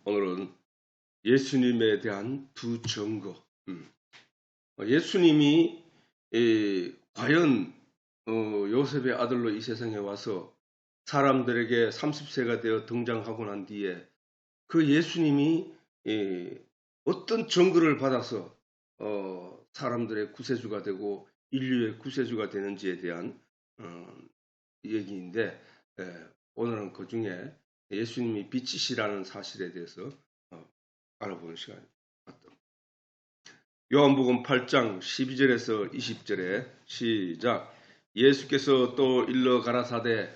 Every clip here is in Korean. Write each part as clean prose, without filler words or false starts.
오늘은 예수님에 대한 두 증거. 예수님이 과연 요셉의 아들로 이 세상에 와서 사람들에게 30세가 되어 등장하고 난 뒤에 그 예수님이 어떤 증거를 받아서 사람들의 구세주가 되고 인류의 구세주가 되는지에 대한 얘기인데, 오늘은 그 중에 예수님이 빛이시라는 사실에 대해서 알아보는 시간입니다. 요한복음 8장 12절에서 20절에 시작. 예수께서 또 일러 가라사대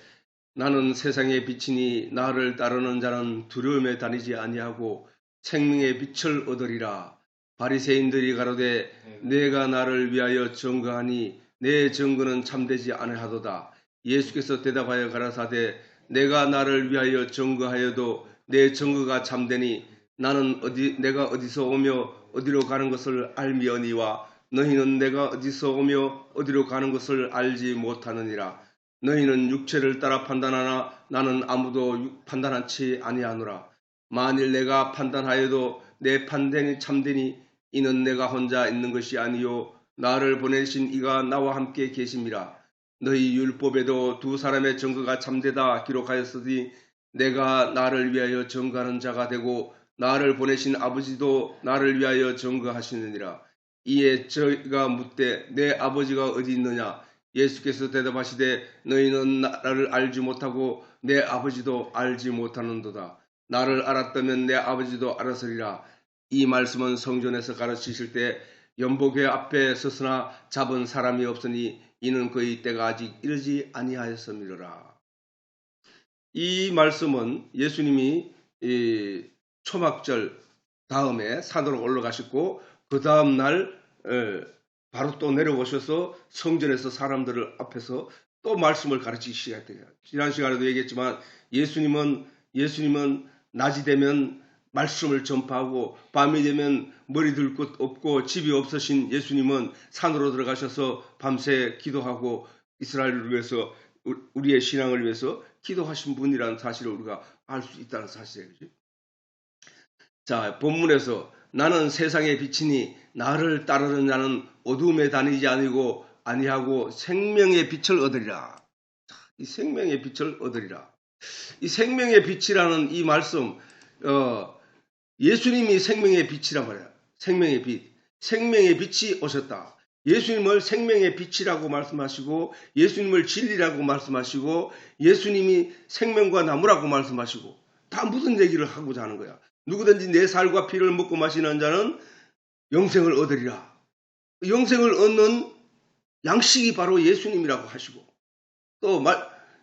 나는 세상의 빛이니 나를 따르는 자는 두려움에 다니지 아니하고 생명의 빛을 얻으리라. 바리새인들이 가로되 내가 나를 위하여 증거하니 내 증거는 참되지 아니하도다. 예수께서 대답하여 가라사대 내가 나를 위하여 증거하여도 내 증거가 참되니 나는 내가 어디서 오며 어디로 가는 것을 알미언니와 너희는 내가 어디서 오며 어디로 가는 것을 알지 못하느니라. 너희는 육체를 따라 판단하나 나는 아무도 판단하지 아니하노라. 만일 내가 판단하여도 내 판단이 참되니 이는 내가 혼자 있는 것이 아니요 나를 보내신 이가 나와 함께 계심이라. 너희 율법에도 두 사람의 증거가 참되다 기록하였으니 내가 나를 위하여 증거하는 자가 되고 나를 보내신 아버지도 나를 위하여 증거하시느니라. 이에 저희가 묻되 내 아버지가 어디 있느냐? 예수께서 대답하시되 너희는 나를 알지 못하고 내 아버지도 알지 못하는도다. 나를 알았다면 내 아버지도 알았으리라. 이 말씀은 성전에서 가르치실 때 연복회 앞에 서서나 잡은 사람이 없으니 이는 그의 때가 아직 이르지 아니하였음이로라. 이 말씀은 예수님이 초막절 다음에 산으로 올라가셨고 그 다음 날 바로 또 내려오셔서 성전에서 사람들을 앞에서 또 말씀을 가르치기 시작해요. 지난 시간에도 얘기했지만 예수님은 낮이 되면 말씀을 전파하고 밤이 되면 머리 들 곳 없고 집이 없으신 예수님은 산으로 들어가셔서 밤새 기도하고 이스라엘을 위해서 우리의 신앙을 위해서 기도하신 분이라는 사실을 우리가 알 수 있다는 사실이에요. 자, 본문에서 나는 세상의 빛이니 나를 따르는 자는 어둠에 다니지 아니하고 생명의 빛을 얻으리라. 이 생명의 빛을 얻으리라. 이 생명의 빛이라는 이 말씀, 예수님이 생명의 빛이란 말이야. 생명의 빛. 생명의 빛이 오셨다. 예수님을 생명의 빛이라고 말씀하시고 예수님을 진리라고 말씀하시고 예수님이 생명과 나무라고 말씀하시고 다 무슨 얘기를 하고자 하는 거야. 누구든지 내 살과 피를 먹고 마시는 자는 영생을 얻으리라. 영생을 얻는 양식이 바로 예수님이라고 하시고 또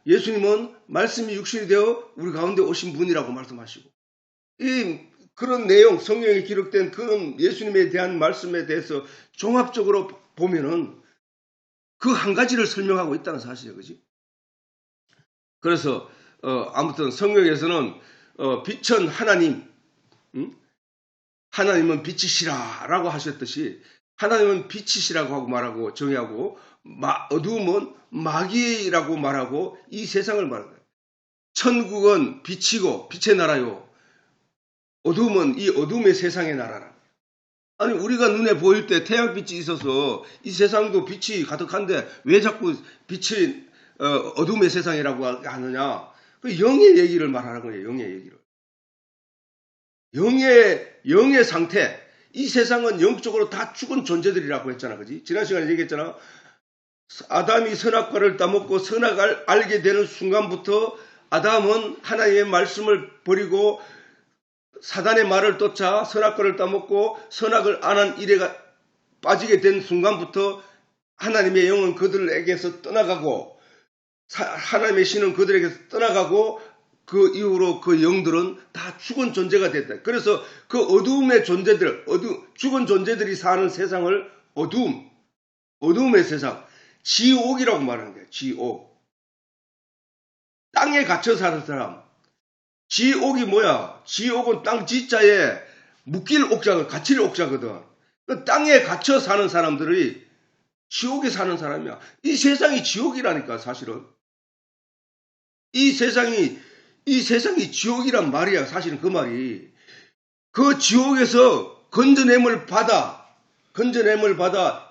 예수님은 말씀이 육신이 되어 우리 가운데 오신 분이라고 말씀하시고 그런 내용, 성경에 기록된 그런 예수님에 대한 말씀에 대해서 종합적으로 보면은 그 한 가지를 설명하고 있다는 사실이에요. 그지? 그래서 아무튼 성경에서는 빛은 하나님, 하나님은 빛이시라 라고 하셨듯이 하나님은 빛이시라고 하고 말하고 정의하고 어두움은 마귀라고 말하고 이 세상을 말하는 거예요. 천국은 빛이고 빛의 나라요. 어둠은 이 어둠의 세상의 나라라. 아니 우리가 눈에 보일 때 태양빛이 있어서 이 세상도 빛이 가득한데 왜 자꾸 빛이 어둠의 세상이라고 하느냐. 그 영의 얘기를 말하는 거예요. 영의 얘기를. 영의 상태. 이 세상은 영적으로 다 죽은 존재들이라고 했잖아. 그지? 지난 시간에 얘기했잖아. 아담이 선악과를 따먹고 선악을 알게 되는 순간부터 아담은 하나님의 말씀을 버리고 사단의 말을 쫓아 선악과를 따먹고 선악을 안 한 일에 빠지게 된 순간부터 하나님의 영은 그들에게서 떠나가고 하나님의 신은 그들에게서 떠나가고 그 이후로 그 영들은 다 죽은 존재가 됐다. 그래서 그 어두움의 존재들, 죽은 존재들이 사는 세상을 어두움의 세상, 지옥이라고 말하는 거예요. 지옥. 땅에 갇혀 사는 사람. 지옥이 뭐야? 지옥은 땅 지자에 묶일 옥자가 갇힐 옥자거든. 그 땅에 갇혀 사는 사람들이 지옥에 사는 사람이야. 이 세상이 지옥이라니까 사실은. 이 세상이 지옥이란 말이야. 사실은 그 말이. 그 지옥에서 건져냄을 받아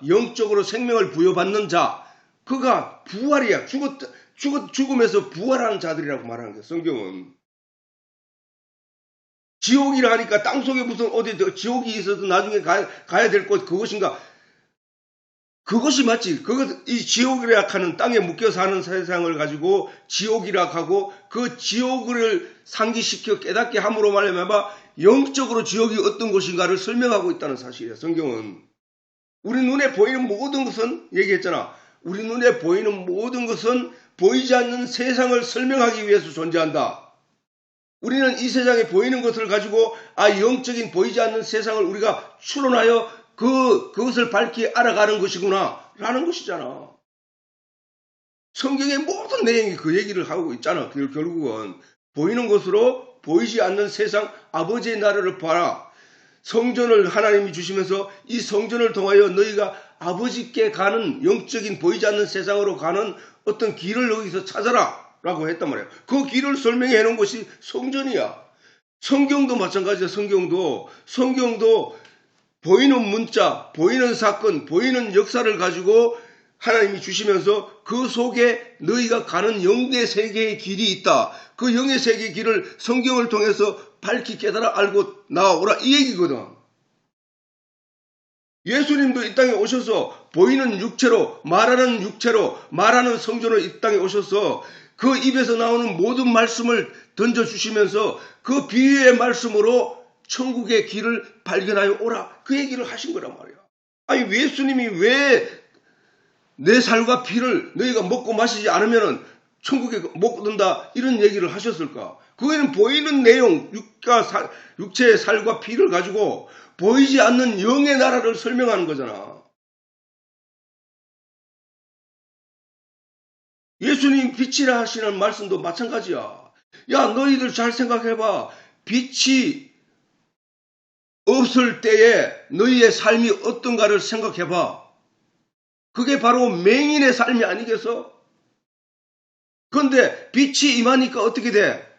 영적으로 생명을 부여받는 자, 그가 부활이야. 죽음에서 부활하는 자들이라고 말하는 거야, 성경은. 지옥이라 하니까 땅속에 무슨 어디 지옥이 있어도 나중에 가야 될 곳 그것인가? 그것이 맞지. 이 지옥이라 하는 땅에 묶여 사는 세상을 가지고 지옥이라 하고 그 지옥을 상기시켜 깨닫게 함으로 말미암아 영적으로 지옥이 어떤 곳인가를 설명하고 있다는 사실이에요. 성경은. 우리 눈에 보이는 모든 것은 얘기했잖아. 우리 눈에 보이는 모든 것은 보이지 않는 세상을 설명하기 위해서 존재한다. 우리는 이 세상에 보이는 것을 가지고 영적인 보이지 않는 세상을 우리가 추론하여 그것을 밝히 알아가는 것이구나 라는 것이잖아. 성경의 모든 내용이 그 얘기를 하고 있잖아. 결국은 보이는 것으로 보이지 않는 세상 아버지의 나라를 봐라. 성전을 하나님이 주시면서 이 성전을 통하여 너희가 아버지께 가는 영적인 보이지 않는 세상으로 가는 어떤 길을 여기서 찾아라 라고 했단 말이에요. 그 길을 설명해 놓은 것이 성전이야. 성경도 마찬가지야. 성경도 보이는 문자, 보이는 사건, 보이는 역사를 가지고 하나님이 주시면서 그 속에 너희가 가는 영의 세계의 길이 있다. 그 영의 세계의 길을 성경을 통해서 밝히 깨달아 알고 나오라 이 얘기거든. 예수님도 이 땅에 오셔서 보이는 육체로 말하는 성전으로 이 땅에 오셔서 그 입에서 나오는 모든 말씀을 던져주시면서 그 비유의 말씀으로 천국의 길을 발견하여 오라. 그 얘기를 하신 거란 말이야. 아니 예수님이 왜 내 살과 피를 너희가 먹고 마시지 않으면 천국에 못 든다 이런 얘기를 하셨을까? 그거는 보이는 내용, 육체의 살과 피를 가지고 보이지 않는 영의 나라를 설명하는 거잖아. 예수님 빛이라 하시는 말씀도 마찬가지야. 야, 너희들 잘 생각해봐. 빛이 없을 때에 너희의 삶이 어떤가를 생각해봐. 그게 바로 맹인의 삶이 아니겠어? 그런데 빛이 임하니까 어떻게 돼?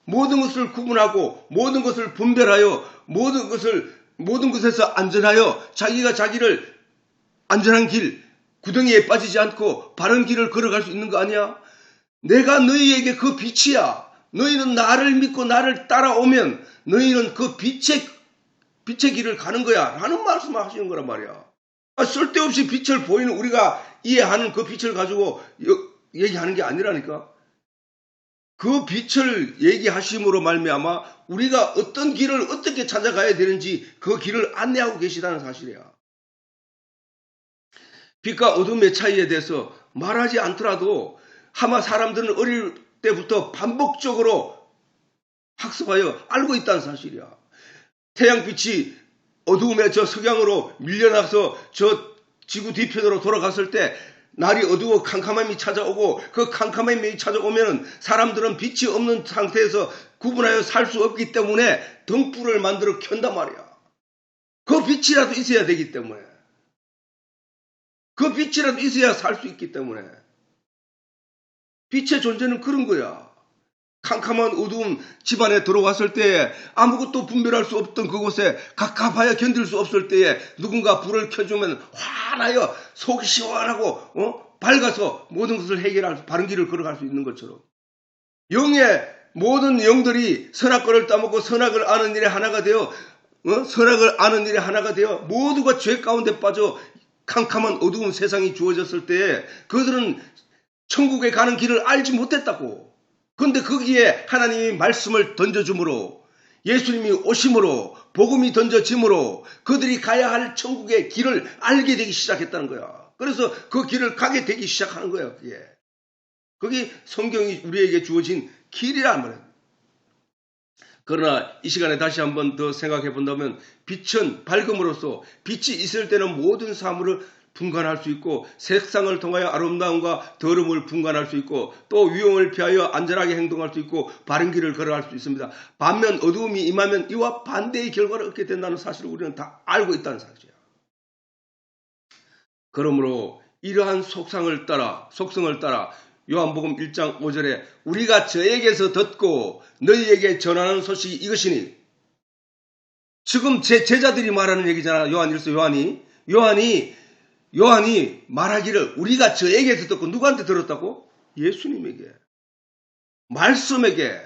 모든 것을 구분하고 모든 것을 분별하여 모든 것에서 안전하여 자기를 안전한 길, 구덩이에 빠지지 않고 바른 길을 걸어갈 수 있는 거 아니야? 내가 너희에게 그 빛이야. 너희는 나를 믿고 나를 따라오면 너희는 그 빛의 길을 가는 거야. 라는 말씀을 하시는 거란 말이야. 쓸데없이 빛을 보이는 우리가 이해하는 그 빛을 가지고 얘기하는 게 아니라니까. 그 빛을 얘기하심으로 말미암아 우리가 어떤 길을 어떻게 찾아가야 되는지 그 길을 안내하고 계시다는 사실이야. 빛과 어둠의 차이에 대해서 말하지 않더라도 아마 사람들은 어릴 때부터 반복적으로 학습하여 알고 있다는 사실이야. 태양빛이 어두움의 저 석양으로 밀려나서 저 지구 뒤편으로 돌아갔을 때 날이 어두워 캄캄함이 찾아오고 그 캄캄함이 찾아오면 사람들은 빛이 없는 상태에서 구분하여 살 수 없기 때문에 등불을 만들어 켠단 말이야. 그 빛이라도 있어야 되기 때문에. 그 빛이라도 있어야 살 수 있기 때문에. 빛의 존재는 그런 거야. 캄캄한 어두운 집안에 들어왔을 때에 아무것도 분별할 수 없던 그곳에 갑갑하여 견딜 수 없을 때에 누군가 불을 켜주면 환하여 속이 시원하고 밝아서 모든 것을 해결할 바른 길을 걸어갈 수 있는 것처럼 영의 모든 영들이 선악과를 따먹고 선악을 아는 일에 하나가 되어 모두가 죄 가운데 빠져 캄캄한 어두운 세상이 주어졌을 때에 그들은 천국에 가는 길을 알지 못했다고. 그런데 거기에 하나님이 말씀을 던져줌으로 예수님이 오심으로 복음이 던져짐으로 그들이 가야 할 천국의 길을 알게 되기 시작했다는 거야. 그래서 그 길을 가게 되기 시작하는 거야. 그게 성경이 우리에게 주어진 길이란 말이야. 그러나 이 시간에 다시 한번 더 생각해 본다면 빛은 밝음으로써 빛이 있을 때는 모든 사물을 분간할 수 있고 색상을 통하여 아름다움과 더러움을 분간할 수 있고 또 위험을 피하여 안전하게 행동할 수 있고 바른 길을 걸어갈 수 있습니다. 반면 어두움이 임하면 이와 반대의 결과를 얻게 된다는 사실을 우리는 다 알고 있다는 사실이야. 그러므로 이러한 속성을 따라 요한복음 1장 5절에 우리가 저에게서 듣고 너희에게 전하는 소식이 이것이니 지금 제 제자들이 말하는 얘기잖아. 요한이 말하기를 우리가 저에게서 듣고 누구한테 들었다고? 예수님에게, 말씀에게,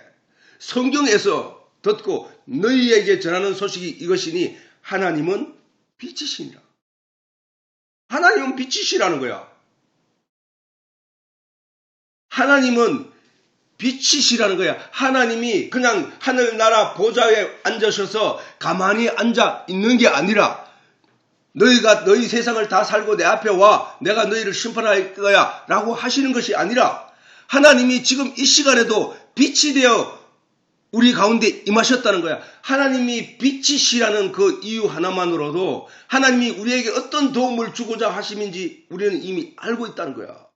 성경에서 듣고 너희에게 전하는 소식이 이것이니 하나님은 빛이시니라. 하나님은 빛이시라는 거야. 하나님은 빛이시라는 거야. 하나님이 그냥 하늘나라 보좌에 앉으셔서 가만히 앉아 있는 게 아니라 너희가 너희 세상을 다 살고 내 앞에 와 내가 너희를 심판할 거야 라고 하시는 것이 아니라 하나님이 지금 이 시간에도 빛이 되어 우리 가운데 임하셨다는 거야. 하나님이 빛이시라는 그 이유 하나만으로도 하나님이 우리에게 어떤 도움을 주고자 하심인지 우리는 이미 알고 있다는 거야.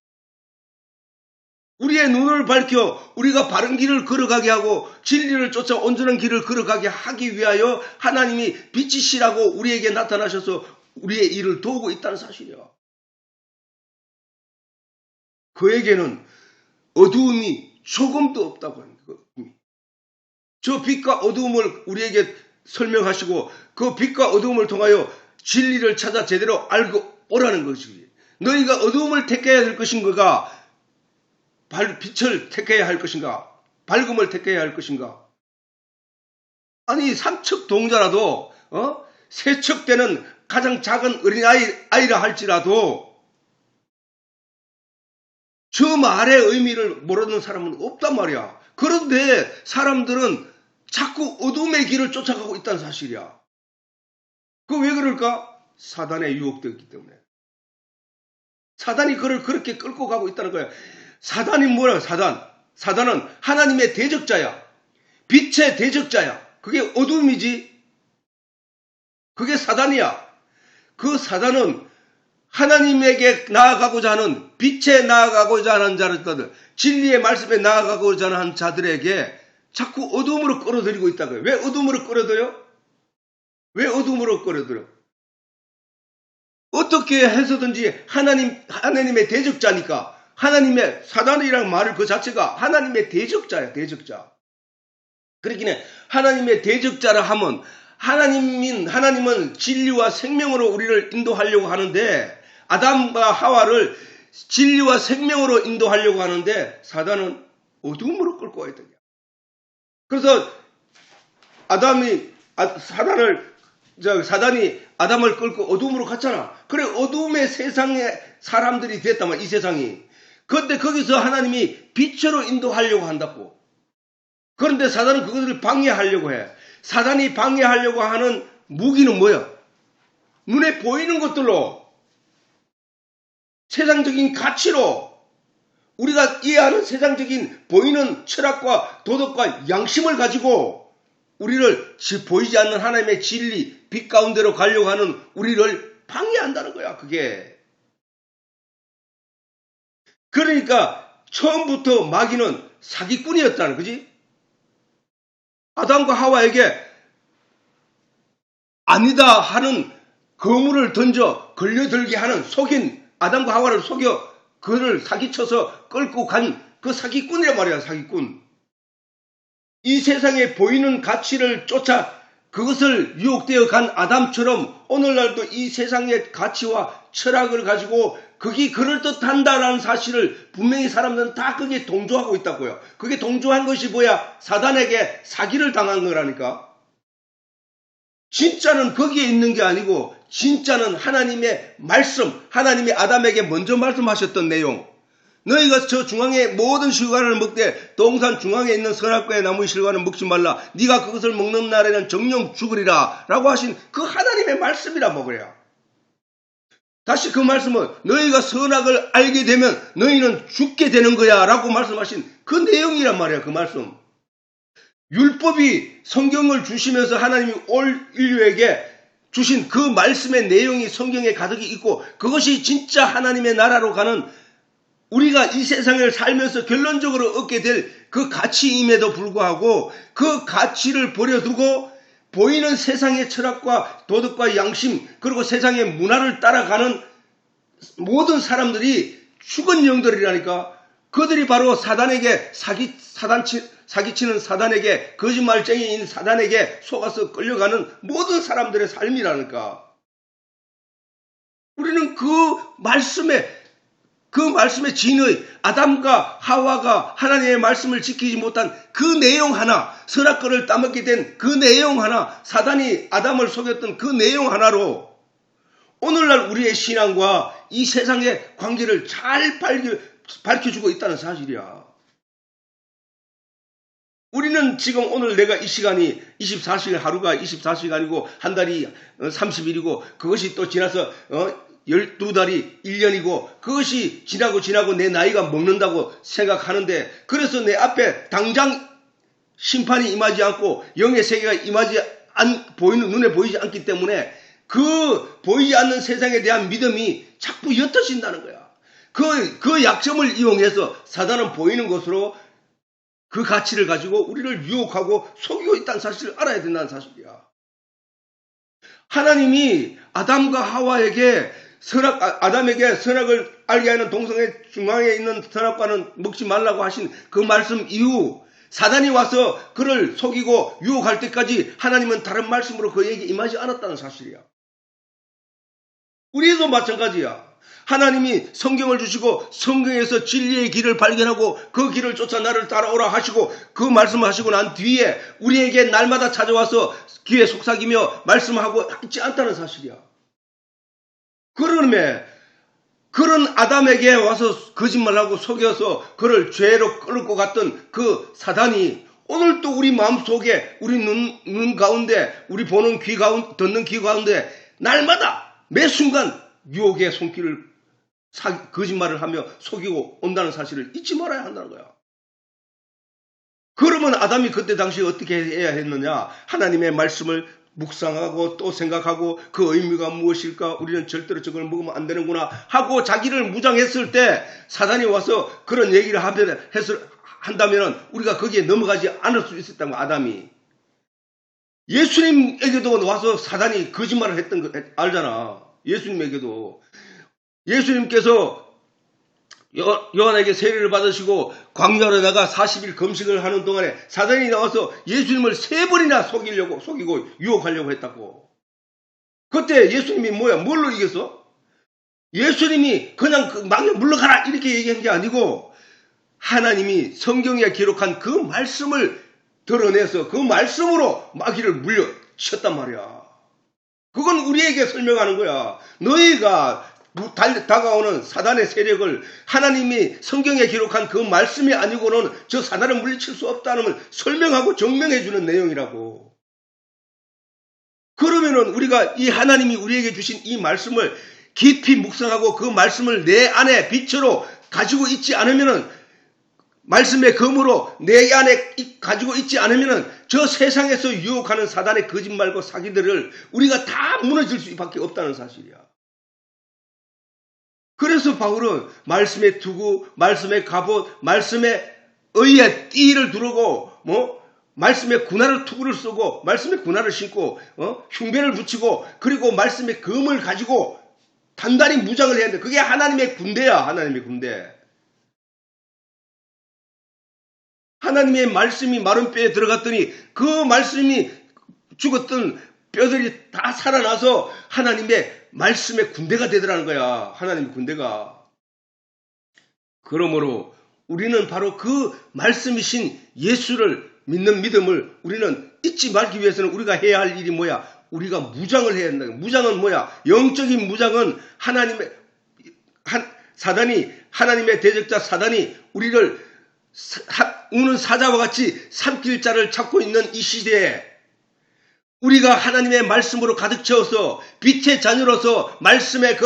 우리의 눈을 밝혀 우리가 바른 길을 걸어가게 하고 진리를 쫓아 온전한 길을 걸어가게 하기 위하여 하나님이 빛이시라고 우리에게 나타나셔서 우리의 일을 도우고 있다는 사실이야. 그에게는 어두움이 조금도 없다고 하는 거야. 저 빛과 어두움을 우리에게 설명하시고 그 빛과 어두움을 통하여 진리를 찾아 제대로 알고 오라는 것이지. 너희가 어두움을 택해야 할 것인가? 빛을 택해야 할 것인가? 밝음을 택해야 할 것인가? 아니 삼척 동자라도 세척되는 가장 작은 어린아이라 할지라도 저 말의 의미를 모르는 사람은 없단 말이야. 그런데 사람들은 자꾸 어둠의 길을 쫓아가고 있다는 사실이야. 그 왜 그럴까? 사단에 유혹되었기 때문에. 사단이 그를 그렇게 끌고 가고 있다는 거야. 사단이 뭐야? 사단은 하나님의 대적자야. 빛의 대적자야. 그게 어둠이지. 그게 사단이야. 그 사단은 하나님에게 나아가고자 하는 빛에 나아가고자 하는 자들, 진리의 말씀에 나아가고자 하는 자들에게 자꾸 어둠으로 끌어들이고 있다고요. 왜 어둠으로 끌어들여? 왜 어둠으로 끌어들여? 어떻게 해서든지 하나님의 대적자니까 하나님의 사단이라는 말을 그 자체가 하나님의 대적자야. 대적자. 그렇기는 하나님의 대적자라 하면 하나님은 진리와 생명으로 우리를 인도하려고 하는데 아담과 하와를 진리와 생명으로 인도하려고 하는데 사단은 어둠으로 끌고 와야 되냐. 그래서 사단이 아담을 끌고 어둠으로 갔잖아. 그래 어둠의 세상에 사람들이 됐단 말이야. 이 세상이. 그런데 거기서 하나님이 빛으로 인도하려고 한다고. 그런데 사단은 그것을 방해하려고 해. 사단이 방해하려고 하는 무기는 뭐야? 눈에 보이는 것들로, 세상적인 가치로, 우리가 이해하는 세상적인 보이는 철학과 도덕과 양심을 가지고 우리를 보이지 않는 하나님의 진리, 빛 가운데로 가려고 하는 우리를 방해한다는 거야. 그게. 그러니까 처음부터 마귀는 사기꾼이었다는 거지. 아담과 하와에게 아니다 하는 거물을 던져 걸려들게 하는 속인 아담과 하와를 속여 그를 사기쳐서 끌고 간 그 사기꾼이란 말이야. 사기꾼. 이 세상에 보이는 가치를 쫓아 그것을 유혹되어 간 아담처럼 오늘날도 이 세상의 가치와 철학을 가지고 그게 그럴듯한다라는 사실을 분명히 사람들은 다 그게 동조하고 있다고요. 그게 동조한 것이 뭐야? 사단에게 사기를 당한 거라니까. 진짜는 거기에 있는 게 아니고 진짜는 하나님의 말씀, 하나님이 아담에게 먼저 말씀하셨던 내용. 너희가 저 중앙에 모든 실과를 먹되 동산 중앙에 있는 선악과의 나무의 실과는 먹지 말라. 네가 그것을 먹는 날에는 정령 죽으리라 라고 하신 그 하나님의 말씀이라 먹으랴. 다시 그 말씀은 너희가 선악을 알게 되면 너희는 죽게 되는 거야 라고 말씀하신 그 내용이란 말이야. 그 말씀. 율법이 성경을 주시면서 하나님이 올 인류에게 주신 그 말씀의 내용이 성경에 가득히 있고 그것이 진짜 하나님의 나라로 가는 우리가 이 세상을 살면서 결론적으로 얻게 될 그 가치임에도 불구하고 그 가치를 버려두고 보이는 세상의 철학과 도덕과 양심 그리고 세상의 문화를 따라가는 모든 사람들이 죽은 영들이라니까. 그들이 바로 사단에게 사기치는 사단에게, 거짓말쟁이인 사단에게 속아서 끌려가는 모든 사람들의 삶이라니까. 우리는 그 말씀의 진의 아담과 하와가 하나님의 말씀을 지키지 못한 그 내용 하나, 선악과를 따먹게 된 그 내용 하나, 사단이 아담을 속였던 그 내용 하나로 오늘날 우리의 신앙과 이 세상의 관계를 잘 밝혀주고 있다는 사실이야. 우리는 지금 오늘 내가 이 시간이 24시간, 하루가 24시간이고 한 달이 30일이고 그것이 또 지나서 12달이 1년이고 그것이 지나고 내 나이가 먹는다고 생각하는데, 그래서 내 앞에 당장 심판이 임하지 않고 영의 세계가 눈에 보이지 않기 때문에 그 보이지 않는 세상에 대한 믿음이 자꾸 옅어진다는 거야. 그 약점을 이용해서 사단은 보이는 것으로 그 가치를 가지고 우리를 유혹하고 속이고 있다는 사실을 알아야 된다는 사실이야. 하나님이 아담과 하와에게 아담에게 선악을 알게 하는 동성의 중앙에 있는 선악과는 먹지 말라고 하신 그 말씀 이후 사단이 와서 그를 속이고 유혹할 때까지 하나님은 다른 말씀으로 그에게 임하지 않았다는 사실이야. 우리도 마찬가지야. 하나님이 성경을 주시고 성경에서 진리의 길을 발견하고 그 길을 쫓아 나를 따라오라 하시고 그 말씀을 하시고 난 뒤에 우리에게 날마다 찾아와서 귀에 속삭이며 말씀하고 있지 않다는 사실이야. 그런 아담에게 와서 거짓말하고 속여서 그를 죄로 끌고 갔던 그 사단이 오늘 또 우리 마음속에, 우리 눈 가운데, 우리 보는 귀 가운데, 듣는 귀 가운데 날마다 매 순간 유혹의 손길을 거짓말을 하며 속이고 온다는 사실을 잊지 말아야 한다는 거야. 그러면 아담이 그때 당시에 어떻게 해야 했느냐? 하나님의 말씀을 묵상하고 또 생각하고 그 의미가 무엇일까? 우리는 절대로 저걸 먹으면 안 되는구나 하고 자기를 무장했을 때 사단이 와서 그런 얘기를 한다면 우리가 거기에 넘어가지 않을 수 있었다는 거. 아담이 예수님에게도 와서 사단이 거짓말을 했던 거 알잖아. 예수님에게도 예수님께서 요한에게 세례를 받으시고 광야로 나가 40일 금식을 하는 동안에 사단이 나와서 예수님을 3번이나 속이고 유혹하려고 했다고. 그때 예수님이 뭘로 이겼어? 예수님이 그냥 망에 물러가라 이렇게 얘기한 게 아니고 하나님이 성경에 기록한 그 말씀을 드러내서 그 말씀으로 마귀를 물려쳤단 말이야. 그건 우리에게 설명하는 거야. 너희가 다가오는 사단의 세력을 하나님이 성경에 기록한 그 말씀이 아니고는 저 사단을 물리칠 수 없다는 걸 설명하고 증명해 주는 내용이라고. 그러면은 우리가 이 하나님이 우리에게 주신 이 말씀을 깊이 묵상하고 그 말씀을 내 안에 빛으로 가지고 있지 않으면은, 말씀의 검으로 내 안에 가지고 있지 않으면은 저 세상에서 유혹하는 사단의 거짓말과 사기들을 우리가 다 무너질 수밖에 없다는 사실이야. 그래서 바울은 말씀의 투구, 말씀의 갑옷, 말씀의 의의 띠를 두르고 말씀의 군화를 투구를 쓰고 말씀의 군화를 신고 흉배를 붙이고 그리고 말씀의 검을 가지고 단단히 무장을 해야 돼. 그게 하나님의 군대야. 하나님의 군대. 하나님의 말씀이 마른 뼈에 들어갔더니 그 말씀이 죽었던 뼈들이 다 살아나서 하나님의 말씀의 군대가 되더라는 거야. 하나님의 군대가. 그러므로 우리는 바로 그 말씀이신 예수를 믿는 믿음을 우리는 잊지 말기 위해서는 우리가 해야 할 일이 뭐야? 우리가 무장을 해야 한다. 무장은 뭐야? 영적인 무장은 하나님의 대적자 사단이 우리를 우는 사자와 같이 삼킬 자를 찾고 있는 이 시대에 우리가 하나님의 말씀으로 가득 채워서 빛의 자녀로서 말씀의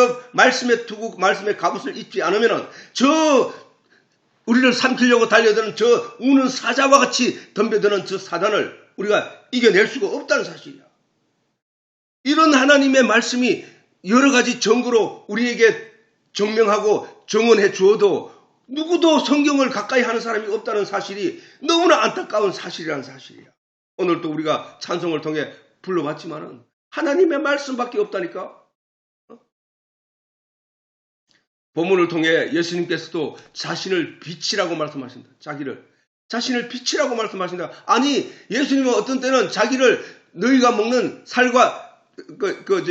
투구, 말씀의 갑옷을 입지 않으면 우리를 삼키려고 달려드는 저 우는 사자와 같이 덤벼드는 저 사단을 우리가 이겨낼 수가 없다는 사실이야. 이런 하나님의 말씀이 여러 가지 증거로 우리에게 증명하고 증언해 주어도 누구도 성경을 가까이 하는 사람이 없다는 사실이 너무나 안타까운 사실이라는 사실이야. 오늘 또 우리가 찬송을 통해 불러봤지만은 하나님의 말씀밖에 없다니까. 본문을 통해 예수님께서도 자신을 빛이라고 말씀하신다. 자신을 빛이라고 말씀하신다. 아니, 예수님은 어떤 때는 자기를 너희가 먹는 살과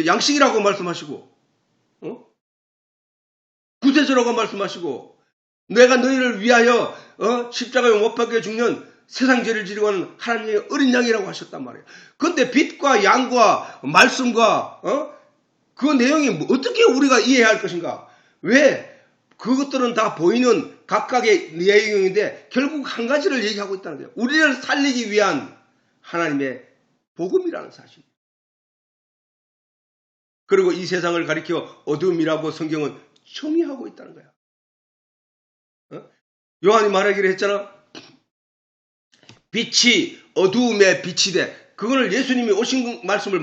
양식이라고 말씀하시고, 구세주라고 말씀하시고, 내가 너희를 위하여 십자가에 못 박혀 죽는 세상 죄를 지르고 하는 하나님의 어린 양이라고 하셨단 말이에요. 그런데 빛과 양과 말씀과 그 내용이 어떻게 우리가 이해해야 할 것인가? 왜? 그것들은 다 보이는 각각의 내용인데 결국 한 가지를 얘기하고 있다는 거예요. 우리를 살리기 위한 하나님의 복음이라는 사실. 그리고 이 세상을 가리켜 어둠이라고 성경은 정의하고 있다는 거야. 요한이 말하기를 했잖아. 빛이 어두움에 빛이 돼. 그거를 예수님이 오신 말씀을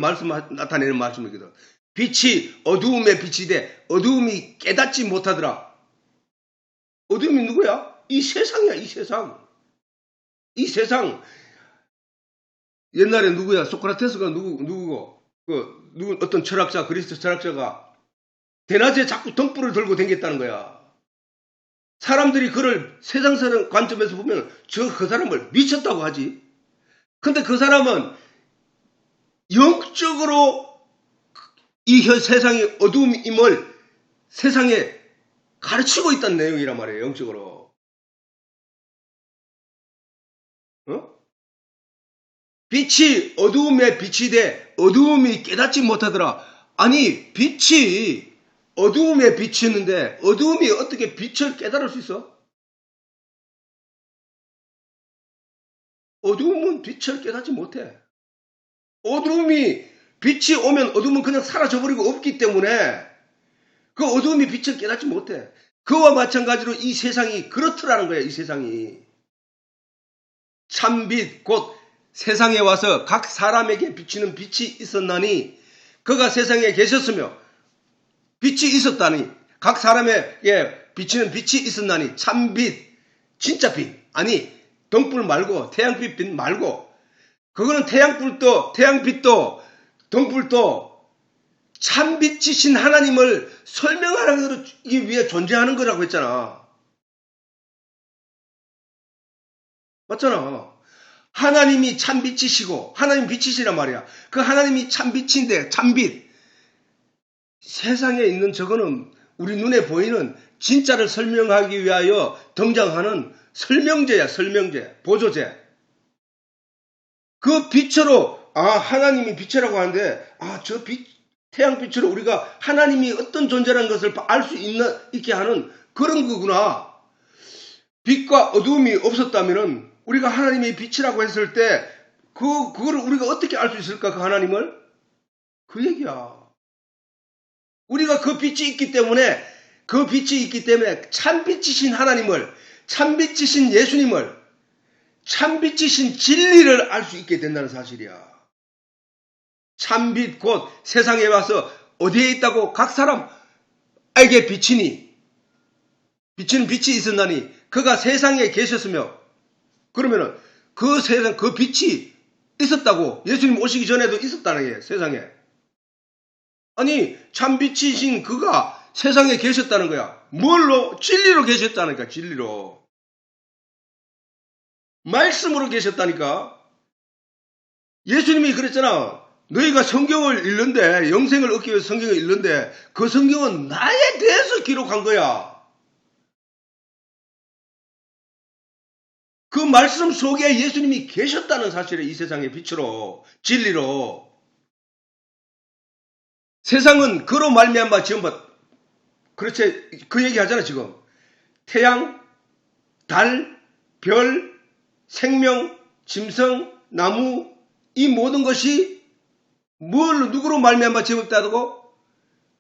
나타내는 말씀이거든. 빛이 어두움에 빛이 돼. 어두움이 깨닫지 못하더라. 어둠이 누구야? 이 세상이야, 이 세상. 이 세상. 옛날에 누구야? 소크라테스가 누구고? 어떤 철학자, 그리스 철학자가 대낮에 자꾸 등불을 들고 다녔다는 거야. 사람들이 그를 세상 사람 관점에서 보면 그 사람을 미쳤다고 하지. 근데 그 사람은 영적으로 이 세상의 어두움임을 세상에 가르치고 있다는 내용이란 말이에요. 영적으로. 빛이 어두움에 빛이 돼 어두움이 깨닫지 못하더라. 아니, 빛이 어두움에 비치는데 어두움이 어떻게 빛을 깨달을 수 있어? 어두움은 빛을 깨닫지 못해. 빛이 오면 어두움은 그냥 사라져버리고 없기 때문에 그 어두움이 빛을 깨닫지 못해. 그와 마찬가지로 이 세상이 그렇더라는 거야. 이 세상이. 참빛 곧 세상에 와서 각 사람에게 비치는 빛이 있었나니 그가 세상에 계셨으며 빛이 있었다니 각 사람에게 비치는 빛이 있었나니 참빛 진짜 빛 아니 등불 말고 태양빛 빛 말고 그거는 태양빛도 등불도 참빛이신 하나님을 설명하기 위해 존재하는 거라고 했잖아. 맞잖아. 하나님이 참빛이시고 하나님 빛이시란 말이야. 그 하나님이 참빛인데 참빛. 세상에 있는 저거는 우리 눈에 보이는 진짜를 설명하기 위하여 등장하는 설명제야. 설명제. 보조제. 그 빛으로 하나님이 빛이라고 하는데 저 빛 태양빛으로 우리가 하나님이 어떤 존재라는 것을 알 수 있게 하는 그런 거구나. 빛과 어두움이 없었다면은 우리가 하나님의 빛이라고 했을 때 그거를 우리가 어떻게 알 수 있을까? 그 하나님을? 그 얘기야. 우리가 그 빛이 있기 때문에 참빛이신 하나님을 참빛이신 예수님을 참빛이신 진리를 알 수 있게 된다는 사실이야. 참빛 곧 세상에 와서 어디에 있다고 각 사람에게 비치는 빛이 있었나니 그가 세상에 계셨으며 그러면은 그 세상 그 빛이 있었다고 예수님 오시기 전에도 있었다는 게 세상에. 아니 참빛이신 그가 세상에 계셨다는 거야. 뭘로? 진리로 계셨다니까. 진리로. 말씀으로 계셨다니까. 예수님이 그랬잖아. 너희가 성경을 읽는데 영생을 얻기 위해서 성경을 읽는데 그 성경은 나에 대해서 기록한 거야. 그 말씀 속에 예수님이 계셨다는 사실을 이 세상의 빛으로 진리로. 세상은 그로 말미암아 지금부터 그렇지 그 얘기 하잖아 지금. 태양, 달, 별, 생명, 짐승, 나무 이 모든 것이 누구로 말미암아 지었다고?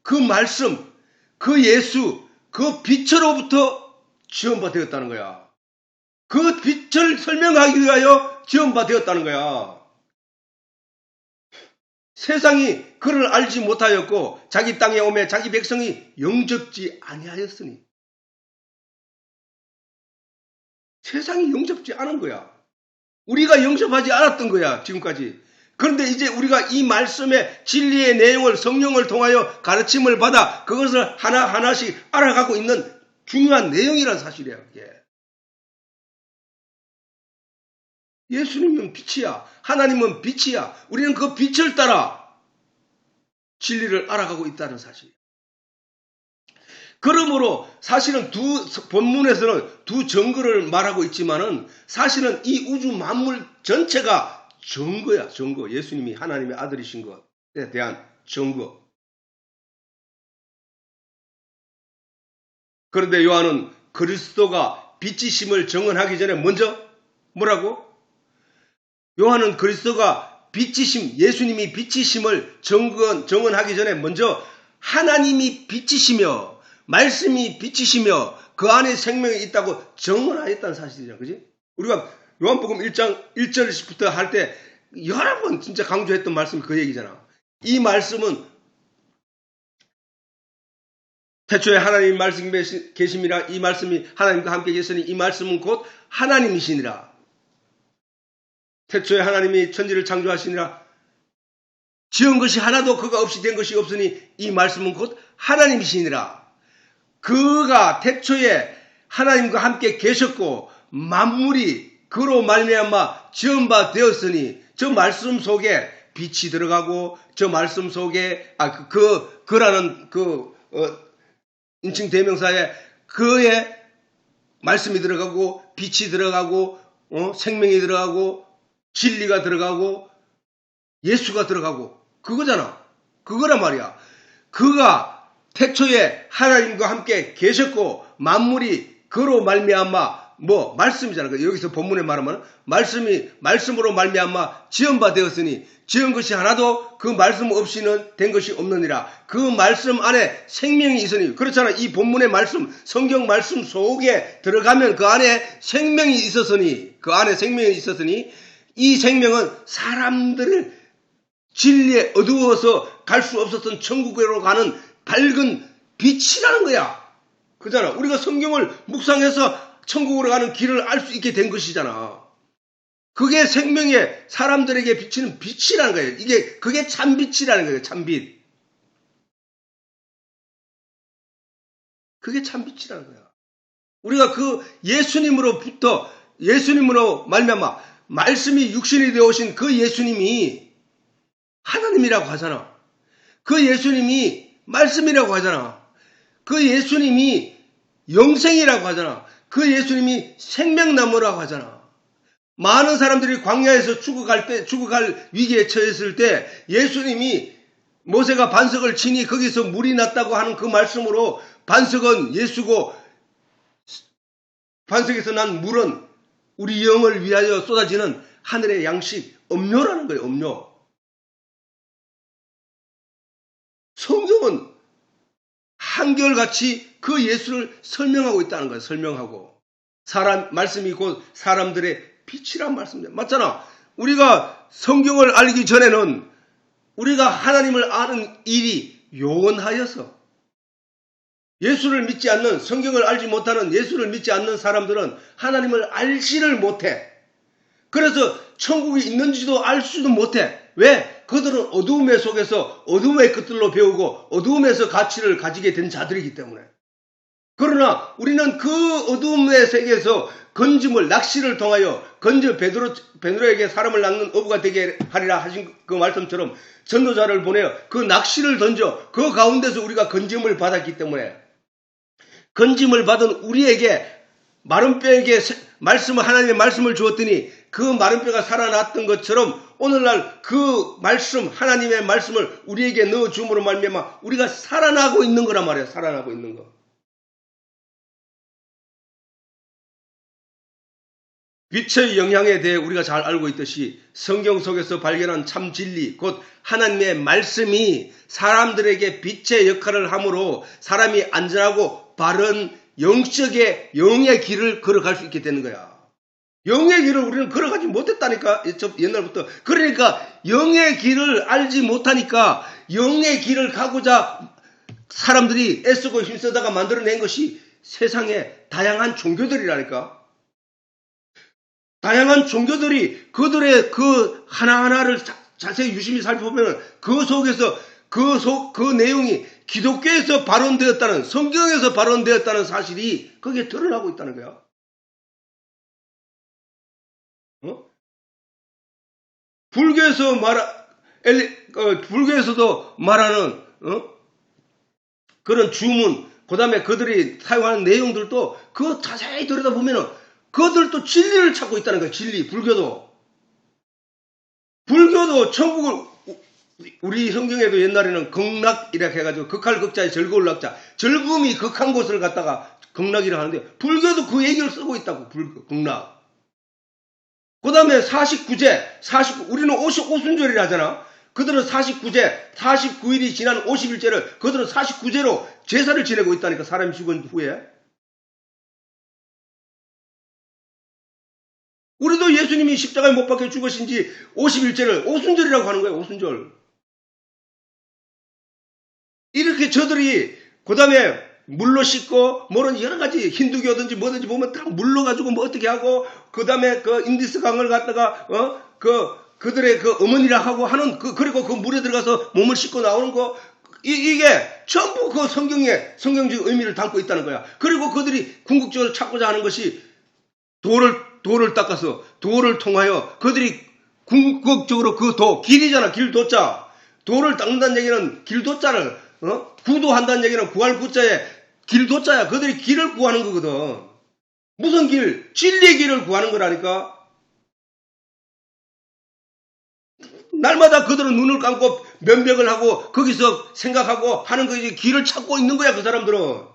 그 말씀, 그 예수, 그 빛으로부터 지원바 되었다는 거야. 그 빛을 설명하기 위하여 지원바 되었다는 거야. 세상이 그를 알지 못하였고 자기 땅에 오매 자기 백성이 영접지 아니하였으니. 세상이 영접지 않은 거야. 우리가 영접하지 않았던 거야 지금까지. 그런데 이제 우리가 이 말씀의 진리의 내용을 성령을 통하여 가르침을 받아 그것을 하나하나씩 알아가고 있는 중요한 내용이라는 사실이에요. 이게. 예수님은 빛이야. 하나님은 빛이야. 우리는 그 빛을 따라 진리를 알아가고 있다는 사실. 그러므로 사실은 본문에서는 두 증거를 말하고 있지만은 사실은 이 우주 만물 전체가 증거야, 증거. 예수님이 하나님의 아들이신 것에 대한 증거. 그런데 요한은 그리스도가 빛이심을 증언하기 전에 먼저 뭐라고? 요한은 그리스도가 빛이심, 예수님이 빛이심을 증언하기 전에 먼저 하나님이 빛이시며 말씀이 빛이시며 그 안에 생명이 있다고 증언하였다는 사실이잖아. 그지? 우리가 요한복음 1장 1절부터 할 때 여러 번 진짜 강조했던 말씀이 그 얘기잖아. 이 말씀은 태초에 하나님 말씀이 계심이라 이 말씀이 하나님과 함께 계시니 이 말씀은 곧 하나님이시니라. 태초에 하나님이 천지를 창조하시니라. 지은 것이 하나도 그가 없이 된 것이 없으니 이 말씀은 곧 하나님이시니라. 그가 태초에 하나님과 함께 계셨고 만물이 그로 말미암아 지은 바 되었으니 저 말씀 속에 빛이 들어가고 저 말씀 속에 그라는 인칭 대명사에 그의 말씀이 들어가고 빛이 들어가고 생명이 들어가고 진리가 들어가고 예수가 들어가고 그거잖아. 그거란 말이야. 그가 태초에 하나님과 함께 계셨고 만물이 그로 말미암아 말씀이잖아. 여기서 본문에 말하면 말씀으로 말미암아 지은 바 되었으니 지은 것이 하나도 그 말씀 없이는 된 것이 없느니라. 그 말씀 안에 생명이 있으니 그렇잖아. 이 본문의 말씀 성경 말씀 속에 들어가면 그 안에 생명이 있었으니 이 생명은 사람들을 진리에 어두워서 갈 수 없었던 천국으로 가는 밝은 빛이라는 거야. 그잖아. 우리가 성경을 묵상해서 천국으로 가는 길을 알 수 있게 된 것이잖아. 그게 생명에 사람들에게 비치는 빛이라는 거예요. 그게 참빛이라는 거예요. 참빛. 그게 참빛이라는 거야. 우리가 그 예수님으로 말미암아 말씀이 육신이 되어 오신 그 예수님이 하나님이라고 하잖아. 그 예수님이 말씀이라고 하잖아. 그 예수님이 영생이라고 하잖아. 그 예수님이 생명나무라고 하잖아. 많은 사람들이 광야에서 죽어갈 위기에 처했을 때 예수님이 모세가 반석을 치니 거기서 물이 났다고 하는 그 말씀으로 반석은 예수고 반석에서 난 물은 우리 영을 위하여 쏟아지는 하늘의 양식, 음료라는 거예요. 음료. 성경은 한결같이 그 예수를 설명하고 있다는 거예요. 설명하고. 말씀이 곧 사람들의 빛이란 말씀이죠. 맞잖아. 우리가 성경을 알기 전에는 우리가 하나님을 아는 일이 요원하여서 예수를 믿지 않는, 성경을 알지 못하는 예수를 믿지 않는 사람들은 하나님을 알지를 못해. 그래서 천국이 있는지도 알 수도 못해. 왜? 그들은 어두움의 속에서 어두움의 것들로 배우고 어두움에서 가치를 가지게 된 자들이기 때문에. 그러나 우리는 그 어두움의 세계에서 낚시를 통하여 베드로에게 사람을 낚는 어부가 되게 하리라 하신 그 말씀처럼 전도자를 보내어 그 낚시를 던져 그 가운데서 우리가 건짐을 받았기 때문에 건짐을 받은 우리에게 마른 뼈에게 하나님의 말씀을 주었더니 그 마른 뼈가 살아났던 것처럼 오늘날 그 말씀, 하나님의 말씀을 우리에게 넣어줌으로 말미암아 우리가 살아나고 있는 거란 말이에요. 살아나고 있는 거. 빛의 영향에 대해 우리가 잘 알고 있듯이 성경 속에서 발견한 참 진리, 곧 하나님의 말씀이 사람들에게 빛의 역할을 하므로 사람이 안전하고 바른 영의 길을 걸어갈 수 있게 되는 거야. 영의 길을 우리는 걸어가지 못했다니까. 옛날부터. 그러니까 영의 길을 알지 못하니까 영의 길을 가고자 사람들이 애쓰고 힘쓰다가 만들어낸 것이 세상의 다양한 종교들이라니까. 다양한 종교들이 그들의 그 하나하나를 자세히 유심히 살펴보면 그 속에서 그 내용이 기독교에서 발언되었다는, 성경에서 발언되었다는 사실이 거기에 드러나고 있다는 거야. 불교에서 불교에서도 말하는 그런 주문, 그 다음에 그들이 사용하는 내용들도 그거 자세히 들여다보면은 그들도 진리를 찾고 있다는 거예요. 진리. 불교도 천국을, 우리 성경에도 옛날에는 극락이라 해가지고 극할 극자의 즐거울 낙자, 즐거움이 극한 곳을 갖다가 극락이라 하는데 불교도 그 얘기를 쓰고 있다고. 극락. 그 다음에 49제, 우리는 오순절이라 하잖아. 그들은 49제, 49일이 지난 50일째를 그들은 49제로 제사를 지내고 있다니까, 사람이 죽은 후에. 우리도 예수님이 십자가에 못 박혀 죽으신 지 50일째를 오순절이라고 하는 거예요. 오순절. 이렇게 저들이 그 다음에 물로 씻고 뭐는 여러 가지 힌두교든지 뭐든지 보면 다 물로 가지고 뭐 어떻게 하고, 그 다음에 그 인디스 강을 갖다가 그들의 그 어머니라 하고 하는 그리고 그 물에 들어가서 몸을 씻고 나오는 거, 이게 전부 그 성경적 의미를 담고 있다는 거야. 그리고 그들이 궁극적으로 찾고자 하는 것이 돌을 닦아서 돌을 통하여 그들이 궁극적으로 그 길이잖아. 길도자. 돌을 닦는다는 얘기는 길도자를 구도한다는 얘기는 구할 구자에 길도자야. 그들이 길을 구하는 거거든. 무슨 길? 진리의 길을 구하는 거라니까. 날마다 그들은 눈을 감고 면벽을 하고 거기서 생각하고 하는 거지, 길을 찾고 있는 거야. 그 사람들은.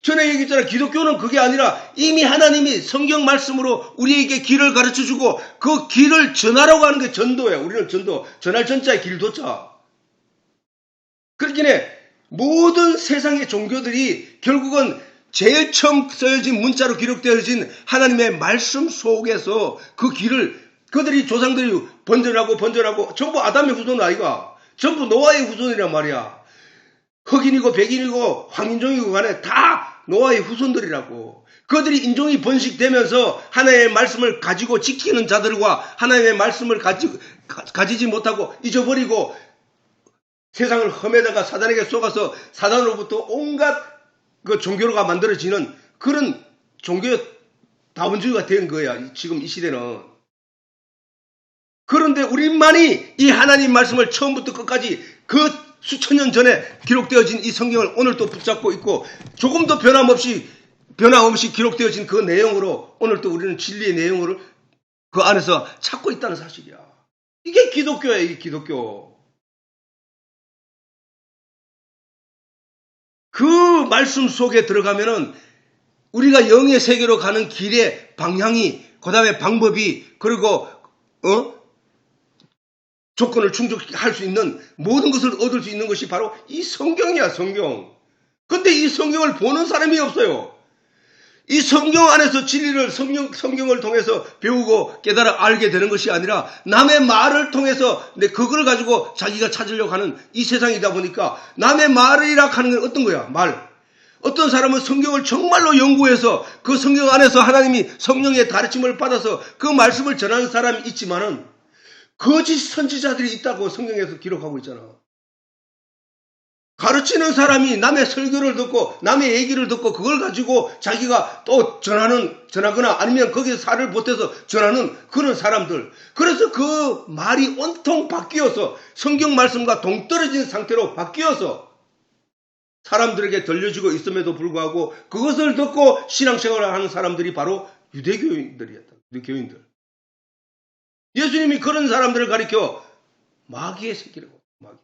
전에 얘기했잖아. 기독교는 그게 아니라 이미 하나님이 성경 말씀으로 우리에게 길을 가르쳐주고 그 길을 전하라고 하는 게 전도예요. 우리는 전할 전자에 길도자. 그렇긴 해. 모든 세상의 종교들이 결국은 제일 처음 써여진 문자로 기록되어진 하나님의 말씀 속에서 그 길을 그들이 조상들이 번전하고 전부 아담의 후손 아이가, 전부 노아의 후손이란 말이야. 흑인이고 백인이고 황인종이고 간에 다 노아의 후손들이라고. 그들이 인종이 번식되면서 하나님의 말씀을 가지고 지키는 자들과 하나님의 말씀을 가지지 못하고 잊어버리고 세상을 험에다가 사단에게 속아서 사단으로부터 온갖 그 종교가 만들어지는 그런 종교 다원주의가 된 거야. 지금 이 시대는. 그런데 우리만이 이 하나님 말씀을 처음부터 끝까지 그 수천 년 전에 기록되어진 이 성경을 오늘 또 붙잡고 있고 조금도 변화 없이 기록되어진 그 내용으로 오늘 또 우리는 진리의 내용을 그 안에서 찾고 있다는 사실이야. 이게 기독교야. 이게 기독교. 그 말씀 속에 들어가면은 우리가 영의 세계로 가는 길의 방향이, 그 다음에 방법이, 그리고 조건을 충족할 수 있는 모든 것을 얻을 수 있는 것이 바로 이 성경이야. 성경. 근데 이 성경을 보는 사람이 없어요. 이 성경 안에서 진리를 성경을 통해서 배우고 깨달아 알게 되는 것이 아니라 남의 말을 통해서 그걸 가지고 자기가 찾으려고 하는 이 세상이다 보니까 남의 말이라 하는 건 어떤 거야? 말. 어떤 사람은 성경을 정말로 연구해서 그 성경 안에서 하나님이 성령의 가르침을 받아서 그 말씀을 전하는 사람이 있지만은 거짓 선지자들이 있다고 성경에서 기록하고 있잖아. 가르치는 사람이 남의 설교를 듣고 남의 얘기를 듣고 그걸 가지고 자기가 또 전하거나 아니면 거기서 살을 보태서 전하는 그런 사람들. 그래서 그 말이 온통 바뀌어서 성경 말씀과 동떨어진 상태로 바뀌어서 사람들에게 들려주고 있음에도 불구하고 그것을 듣고 신앙생활을 하는 사람들이 바로 유대교인들이었다. 유대교인들. 예수님이 그런 사람들을 가리켜 마귀의 새끼라고. 마귀.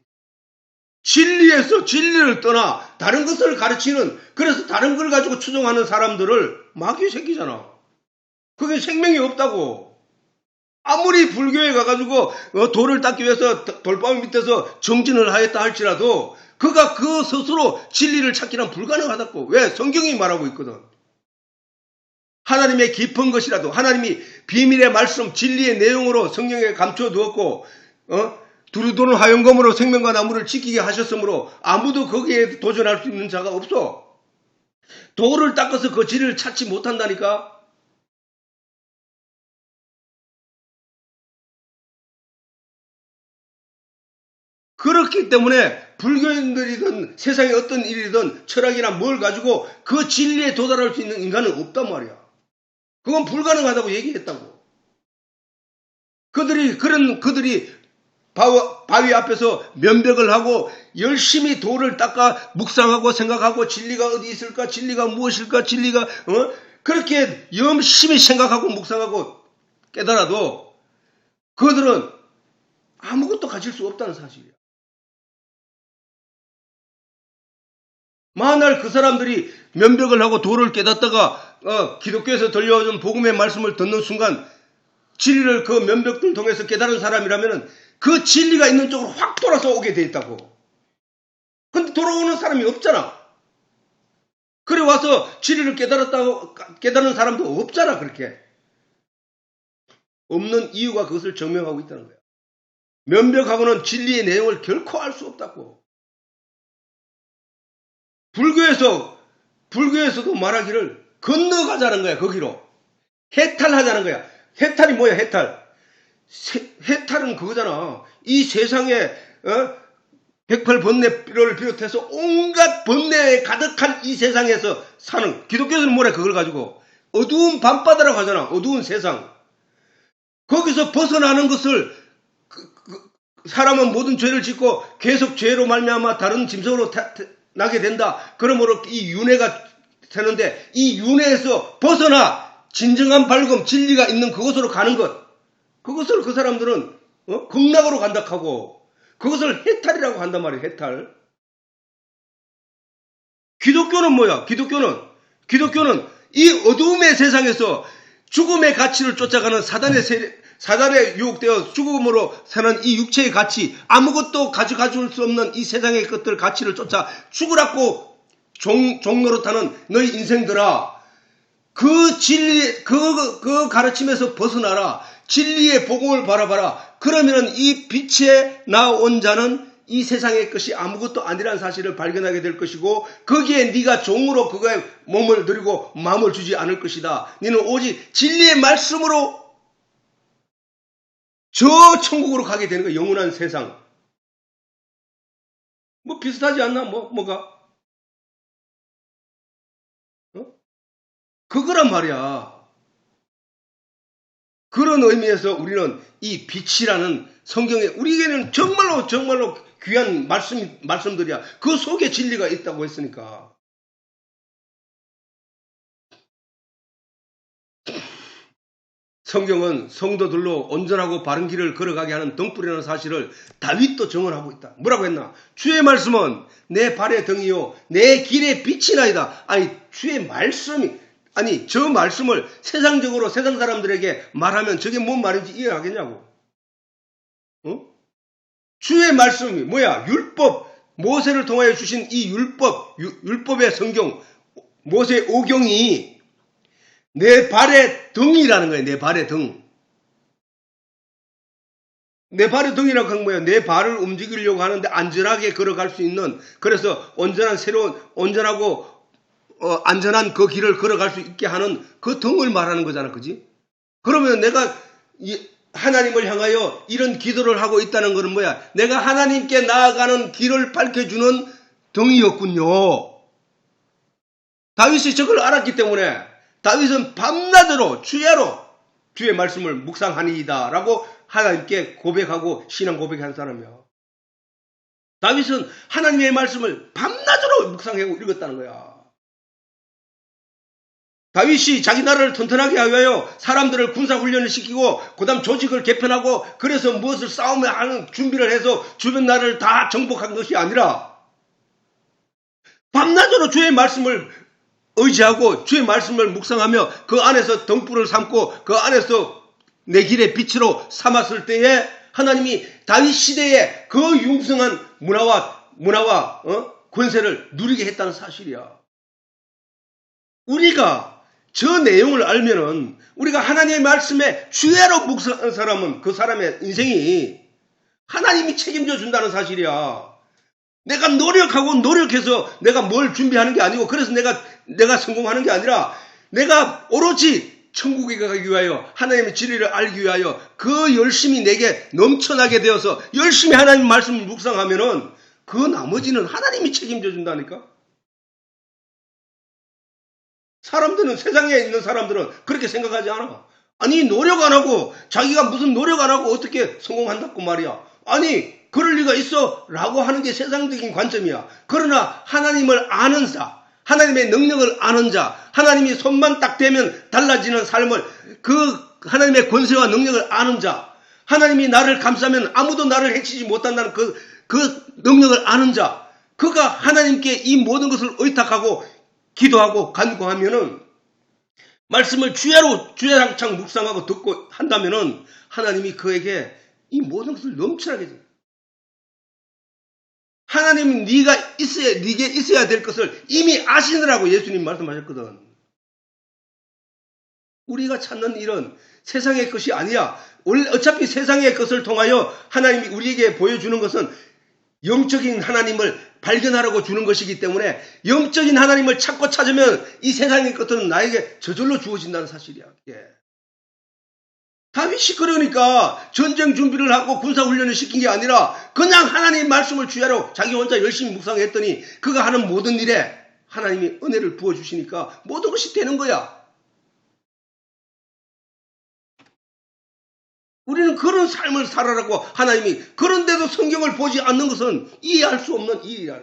진리에서 진리를 떠나 다른 것을 가르치는, 그래서 다른 걸 가지고 추종하는 사람들을 마귀의 새끼잖아. 그게 생명이 없다고. 아무리 불교에 가가지고 돌을 닦기 위해서 돌바위 밑에서 정진을 하였다 할지라도 그가 그 스스로 진리를 찾기는 불가능하다고. 왜? 성경이 말하고 있거든. 하나님의 깊은 것이라도 하나님이 비밀의 말씀 진리의 내용으로 성경에 감춰두었고 두루도는 화영검으로 생명과 나무를 지키게 하셨으므로 아무도 거기에 도전할 수 있는 자가 없어. 돌을 닦아서 그 진리를 찾지 못한다니까. 그렇기 때문에 불교인들이든 세상의 어떤 일이든 철학이나 뭘 가지고 그 진리에 도달할 수 있는 인간은 없단 말이야. 그건 불가능하다고 얘기했다고. 그 그들이 바위 앞에서 면벽을 하고 열심히 돌을 닦아 묵상하고 생각하고 진리가 어디 있을까? 진리가 무엇일까? 진리가 그렇게 열심히 생각하고 묵상하고 깨달아도 그들은 아무것도 가질 수 없다는 사실이야. 만날 그 사람들이 면벽을 하고 도를 깨닫다가 기독교에서 들려오는 복음의 말씀을 듣는 순간 진리를 그 면벽들 통해서 깨달은 사람이라면 그 진리가 있는 쪽으로 확 돌아서 오게 돼 있다고. 근데 돌아오는 사람이 없잖아. 그래 와서 진리를 깨달은 사람도 없잖아. 그렇게. 없는 이유가 그것을 증명하고 있다는 거야. 면벽하고는 진리의 내용을 결코 알 수 없다고. 불교에서도 말하기를 건너가자는 거야. 거기로. 해탈하자는 거야. 해탈이 뭐야? 해탈은 그거잖아. 이 세상에 108번뇌를 비롯해서 온갖 번뇌에 가득한 이 세상에서 사는, 기독교에서는 뭐래? 그걸 가지고 어두운 밤바다라고 하잖아. 어두운 세상. 거기서 벗어나는 것을 사람은 모든 죄를 짓고 계속 죄로 말미암아 다른 짐승으로 나게 된다. 그러므로 이 윤회가 되는데 이 윤회에서 벗어나 진정한 밝음, 진리가 있는 그곳으로 가는 것, 그것을 그 사람들은 극락으로 간다 하고 그것을 해탈이라고 한단 말이에요. 해탈. 기독교는 뭐야? 기독교는 이 어두움의 세상에서 죽음의 가치를 쫓아가는 사단에 유혹되어 죽음으로 사는 이 육체의 가치, 아무것도 가져가줄 수 없는 이 세상의 것들 가치를 쫓아 죽으라고 종노릇하는 너희 인생들아, 그 진리, 그 가르침에서 벗어나라. 진리의 복음을 바라봐라. 그러면 이 빛에 나온 자는 이 세상의 것이 아무것도 아니라는 사실을 발견하게 될 것이고, 거기에 네가 종으로 그거에 몸을 들이고 마음을 주지 않을 것이다. 너는 오직 진리의 말씀으로 저 천국으로 가게 되는 거야. 영원한 세상. 뭐 비슷하지 않나? 뭐가? 그거란 말이야. 그런 의미에서 우리는 이 빛이라는 성경에 우리에게는 정말로 귀한 말씀들이야. 그 속에 진리가 있다고 했으니까. 성경은 성도들로 온전하고 바른 길을 걸어가게 하는 등불이라는 사실을 다윗도 증언하고 있다. 뭐라고 했나? 주의 말씀은 내 발의 등이요 내 길의 빛이나이다. 아니 주의 말씀이, 아니 저 말씀을 세상적으로 세상 사람들에게 말하면 저게 뭔 말인지 이해하겠냐고. 주의 말씀이 뭐야? 율법, 모세를 통하여 주신 이 율법의 성경, 모세 오경이 내 발의 등이라는 거예요. 내 발의 등. 내 발의 등이라고 하는 거예요. 내 발을 움직이려고 하는데 안전하게 걸어갈 수 있는, 그래서 온전하고 안전한 그 길을 걸어갈 수 있게 하는 그 등을 말하는 거잖아. 그지? 그러면 내가 하나님을 향하여 이런 기도를 하고 있다는 것은 뭐야? 내가 하나님께 나아가는 길을 밝혀주는 등이었군요. 다윗이 저걸 알았기 때문에 다윗은 밤낮으로 주야로 주의 말씀을 묵상하니이다 라고 하나님께 고백하고 신앙 고백한 사람이야. 다윗은 하나님의 말씀을 밤낮으로 묵상하고 읽었다는 거야. 다윗이 자기 나라를 튼튼하게 하여 사람들을 군사훈련을 시키고 그 다음 조직을 개편하고 그래서 무엇을 싸움을 하는 준비를 해서 주변 나라를 다 정복한 것이 아니라 밤낮으로 주의 말씀을 의지하고 주의 말씀을 묵상하며 그 안에서 등불을 삼고 그 안에서 내 길의 빛으로 삼았을 때에 하나님이 다윗 시대의 그 융성한 문화와 권세를 누리게 했다는 사실이야. 우리가 저 내용을 알면은 우리가 하나님의 말씀에 주야로 묵상하는 사람은 그 사람의 인생이 하나님이 책임져 준다는 사실이야. 내가 노력해서 내가 뭘 준비하는 게 아니고 그래서 내가 성공하는 게 아니라 내가 오로지 천국에 가기 위하여 하나님의 진리를 알기 위하여 그 열심히 내게 넘쳐나게 되어서 열심히 하나님 말씀을 묵상하면은 그 나머지는 하나님이 책임져 준다니까. 사람들은, 세상에 있는 사람들은 그렇게 생각하지 않아. 아니 노력 안 하고 자기가 무슨 노력 안 하고 어떻게 성공한다고 말이야. 아니 그럴 리가 있어 라고 하는 게 세상적인 관점이야. 그러나 하나님을 아는 자, 하나님의 능력을 아는 자, 하나님이 손만 딱 대면 달라지는 삶을, 그 하나님의 권세와 능력을 아는 자, 하나님이 나를 감싸면 아무도 나를 해치지 못한다는 그 능력을 아는 자, 그가 하나님께 이 모든 것을 의탁하고 기도하고 간구하면은, 말씀을 주야장창 묵상하고 듣고 한다면은 하나님이 그에게 이 모든 것을 넘쳐나게 해줘요. 하나님은 네게 있어야 될 것을 이미 아시느라고 예수님 말씀하셨거든. 우리가 찾는 일은 세상의 것이 아니야. 어차피 세상의 것을 통하여 하나님이 우리에게 보여주는 것은 영적인 하나님을 발견하라고 주는 것이기 때문에, 영적인 하나님을 찾으면 이 세상의 것들은 나에게 저절로 주어진다는 사실이야. 예. 다윗이 그러니까 전쟁 준비를 하고 군사훈련을 시킨 게 아니라 그냥 하나님 말씀을 주야로 자기 혼자 열심히 묵상했더니 그가 하는 모든 일에 하나님이 은혜를 부어주시니까 모든 것이 되는 거야. 우리는 그런 삶을 살아라고 하나님이, 그런데도 성경을 보지 않는 것은 이해할 수 없는 일이라.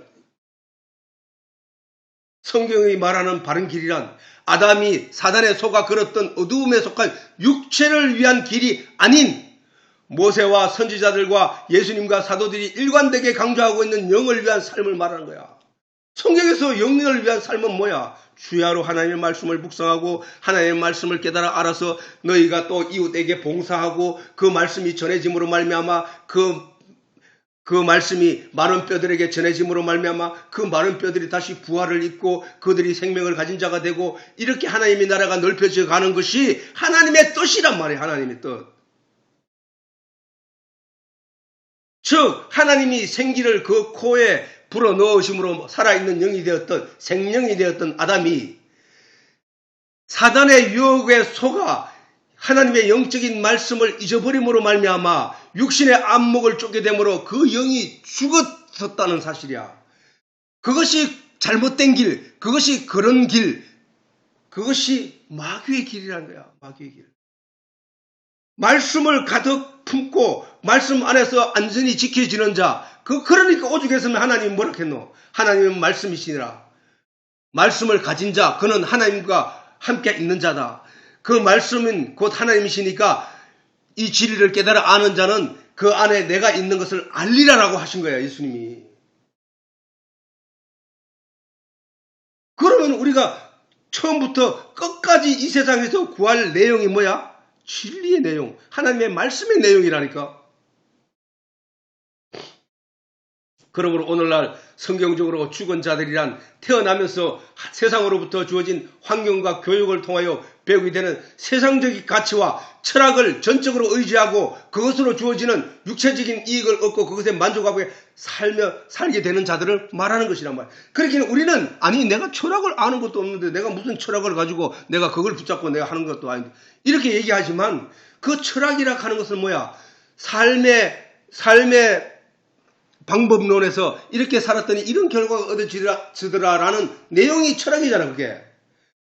성경이 말하는 바른 길이란 아담이 사단에 속아 걸었던 어두움에 속한 육체를 위한 길이 아닌 모세와 선지자들과 예수님과 사도들이 일관되게 강조하고 있는 영을 위한 삶을 말하는 거야. 성경에서 영을 위한 삶은 뭐야? 주야로 하나님의 말씀을 묵상하고 하나님의 말씀을 깨달아 알아서 너희가 또 이웃에게 봉사하고 그 말씀이 전해짐으로 말미암아 그 말씀이 마른 뼈들에게 전해짐으로 말미암아 그 마른 뼈들이 다시 부활을 입고 그들이 생명을 가진 자가 되고, 이렇게 하나님의 나라가 넓혀져 가는 것이 하나님의 뜻이란 말이에요. 하나님의 뜻. 즉 하나님이 생기를 그 코에 불어넣으심으로 살아있는 영이 되었던, 생명이 되었던 아담이 사단의 유혹에 속아 하나님의 영적인 말씀을 잊어버림으로 말미암아 육신의 안목을 쫓게 되므로 그 영이 죽었었다는 사실이야. 그것이 잘못된 길, 그것이 그런 길, 그것이 마귀의 길이라는 거야. 마귀의 길. 말씀을 가득 품고 말씀 안에서 안전히 지켜지는 자, 그러니까 오죽했으면 하나님이 뭐라 했노? 하나님은 말씀이시니라. 말씀을 가진 자, 그는 하나님과 함께 있는 자다. 그 말씀은 곧 하나님이시니까 이 진리를 깨달아 아는 자는 그 안에 내가 있는 것을 알리라라고 하신 거예요. 예수님이. 그러면 우리가 처음부터 끝까지 이 세상에서 구할 내용이 뭐야? 진리의 내용, 하나님의 말씀의 내용이라니까. 그러므로 오늘날 성경적으로 죽은 자들이란 태어나면서 세상으로부터 주어진 환경과 교육을 통하여 배우게 되는 세상적인 가치와 철학을 전적으로 의지하고 그것으로 주어지는 육체적인 이익을 얻고 그것에 만족하고 살게 되는 자들을 말하는 것이란 말이야. 그러기에 우리는 아니 내가 철학을 아는 것도 없는데 내가 무슨 철학을 가지고 내가 그걸 붙잡고 내가 하는 것도 아닌데 이렇게 얘기하지만, 그 철학이라 하는 것은 뭐야? 삶의 방법론에서 이렇게 살았더니 이런 결과가 얻어지더라라는 내용이 철학이잖아.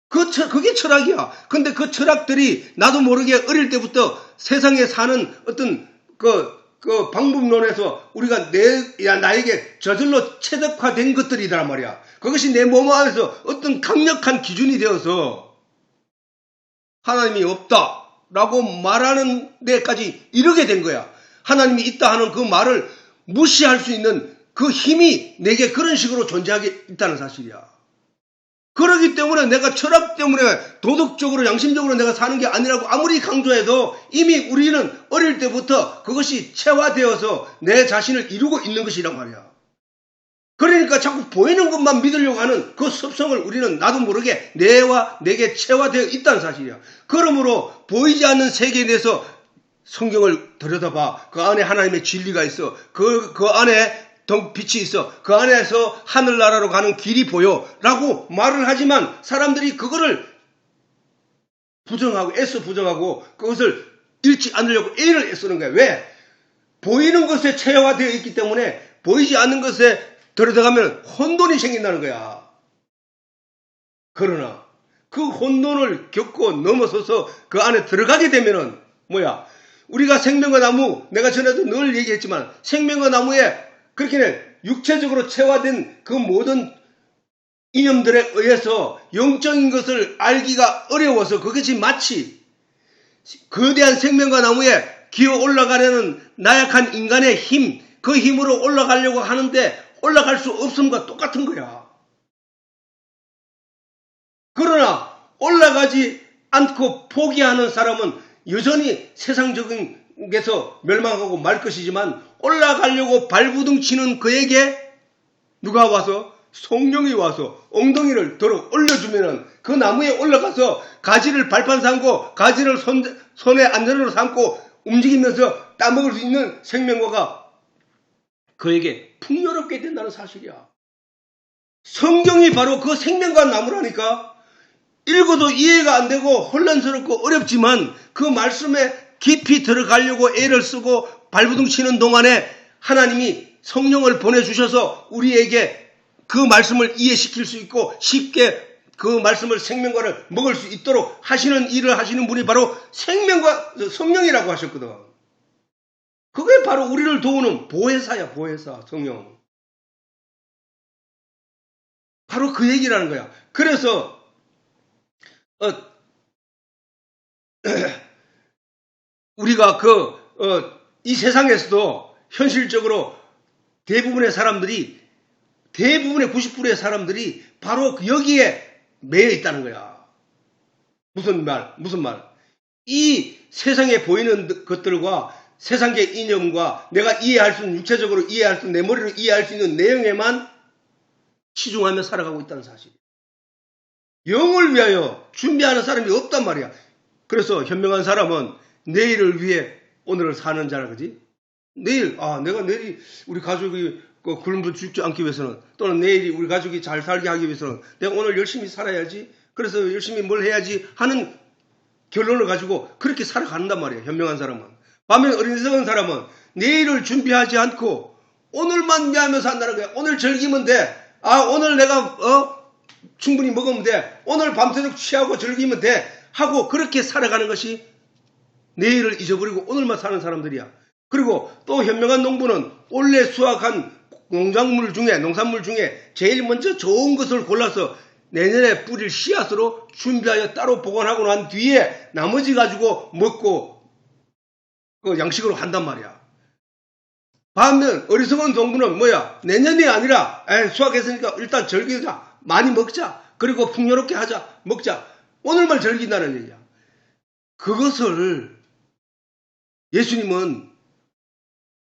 그게 철학이야. 근데 그 철학들이 나도 모르게 어릴 때부터 세상에 사는 어떤 그 방법론에서 우리가 나에게 저절로 체득화된 것들이란 말이야. 그것이 내 몸 안에서 어떤 강력한 기준이 되어서 하나님이 없다라고 말하는 데까지 이르게 된 거야. 하나님이 있다 하는 그 말을 무시할 수 있는 그 힘이 내게 그런 식으로 존재하게 있다는 사실이야. 그렇기 때문에 내가 철학 때문에 도덕적으로 양심적으로 내가 사는 게 아니라고 아무리 강조해도 이미 우리는 어릴 때부터 그것이 체화되어서 내 자신을 이루고 있는 것이란 말이야. 그러니까 자꾸 보이는 것만 믿으려고 하는 그 습성을 우리는 나도 모르게 내게 체화되어 있다는 사실이야. 그러므로 보이지 않는 세계에 대해서 성경을 들여다봐. 그 안에 하나님의 진리가 있어. 그 안에 빛이 있어. 그 안에서 하늘나라로 가는 길이 보여. 라고 말을 하지만 사람들이 그거를 애써 부정하고 그것을 잃지 않으려고 애를 애쓰는 거야. 왜? 보이는 것에 체화되어 있기 때문에 보이지 않는 것에 들여다가면 혼돈이 생긴다는 거야. 그러나 그 혼돈을 겪고 넘어서서 그 안에 들어가게 되면은 뭐야? 우리가 생명과 나무, 내가 전에도 늘 얘기했지만 생명과 나무에 그렇게 육체적으로 체화된 그 모든 이념들에 의해서 영적인 것을 알기가 어려워서 그것이 마치 거대한 생명과 나무에 기어 올라가려는 나약한 인간의 힘, 그 힘으로 올라가려고 하는데 올라갈 수 없음과 똑같은 거야. 그러나 올라가지 않고 포기하는 사람은 여전히 세상적인 게서 멸망하고 말 것이지만 올라가려고 발부둥 치는 그에게 누가 와서 성령이 와서 엉덩이를 들어 올려주면은 그 나무에 올라가서 가지를 발판 삼고 가지를 손에 안전으로 삼고 움직이면서 따먹을 수 있는 생명과가 그에게 풍요롭게 된다는 사실이야. 성경이 바로 그 생명과 나무라니까. 읽어도 이해가 안 되고 혼란스럽고 어렵지만 그 말씀에 깊이 들어가려고 애를 쓰고 발부둥 치는 동안에 하나님이 성령을 보내주셔서 우리에게 그 말씀을 이해시킬 수 있고 쉽게 그 말씀을 생명과를 먹을 수 있도록 하시는 일을 하시는 분이 바로 생명과 성령이라고 하셨거든. 그게 바로 우리를 도우는 보혜사야, 보혜사, 성령. 바로 그 얘기라는 거야. 그래서 우리가 이 세상에서도 현실적으로 대부분의 90%의 사람들이 바로 여기에 매여 있다는 거야. 무슨 말? 이 세상에 보이는 것들과 세상의 이념과 내가 이해할 수 있는, 육체적으로 이해할 수 있는, 내 머리로 이해할 수 있는 내용에만 치중하며 살아가고 있다는 사실. 영을 위하여 준비하는 사람이 없단 말이야. 그래서 현명한 사람은 내일을 위해 오늘을 사는 자라, 그지? 내가 내일이 우리 가족이 굶어 죽지 않기 위해서는, 또는 내일이 우리 가족이 잘 살게 하기 위해서는 내가 오늘 열심히 살아야지, 그래서 열심히 뭘 해야지 하는 결론을 가지고 그렇게 살아간단 말이야, 현명한 사람은. 반면 어리석은 사람은 내일을 준비하지 않고 오늘만 위하면서 한다는 거야. 오늘 즐기면 돼. 오늘 내가 충분히 먹으면 돼. 오늘 밤새도록 취하고 즐기면 돼. 하고 그렇게 살아가는 것이 내일을 잊어버리고 오늘만 사는 사람들이야. 그리고 또 현명한 농부는 올해 수확한 농산물 중에 제일 먼저 좋은 것을 골라서 내년에 뿌릴 씨앗으로 준비하여 따로 보관하고 난 뒤에 나머지 가지고 먹고 그 양식으로 한단 말이야. 반면 어리석은 농부는 뭐야? 내년이 아니라 수확했으니까 일단 즐기자. 많이 먹자. 그리고 풍요롭게 하자. 먹자. 오늘만 즐긴다는 얘기야. 그것을 예수님은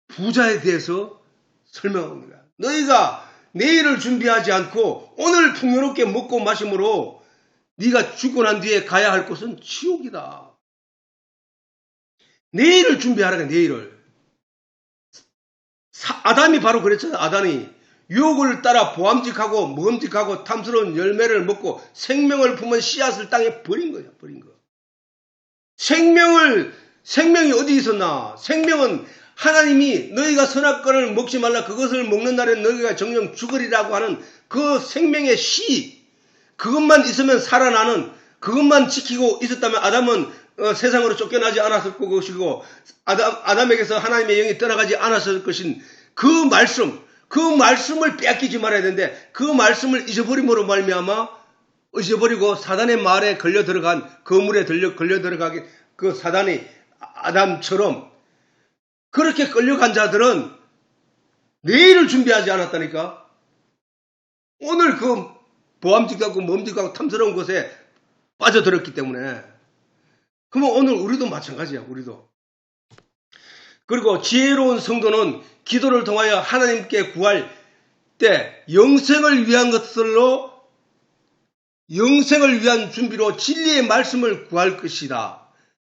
부자에 대해서 설명하는 거야. 너희가 내일을 준비하지 않고 오늘 풍요롭게 먹고 마심으로 네가 죽고 난 뒤에 가야 할 곳은 지옥이다. 내일을 준비하라는 거야, 내일을. 아담이 바로 그랬잖아. 아담이 유혹을 따라 보암직하고 먹음직하고 탐스러운 열매를 먹고 생명을 품은 씨앗을 땅에 버린 거야. 버린 거. 생명이 어디 있었나? 생명은 하나님이 너희가 선악과를 먹지 말라, 그것을 먹는 날에 너희가 정령 죽으리라고 하는 그 생명의 씨, 그것만 있으면 살아나는, 그것만 지키고 있었다면 아담은 세상으로 쫓겨나지 않았을 것이고 아담에게서 하나님의 영이 떠나가지 않았을 것인 그 말씀을 빼앗기지 말아야 되는데 그 말씀을 잊어버림으로 말미암아 잊어버리고 사단의 말에 걸려 들어간, 거물에 걸려 들어가게 그 사단이 아담처럼 그렇게 끌려간 자들은 내일을 준비하지 않았다니까. 오늘 그 보암직하고 몸직하고 탐스러운 곳에 빠져들었기 때문에. 그러면 오늘 우리도 마찬가지야, 우리도. 그리고 지혜로운 성도는 기도를 통하여 하나님께 구할 때 영생을 위한 준비로 진리의 말씀을 구할 것이다.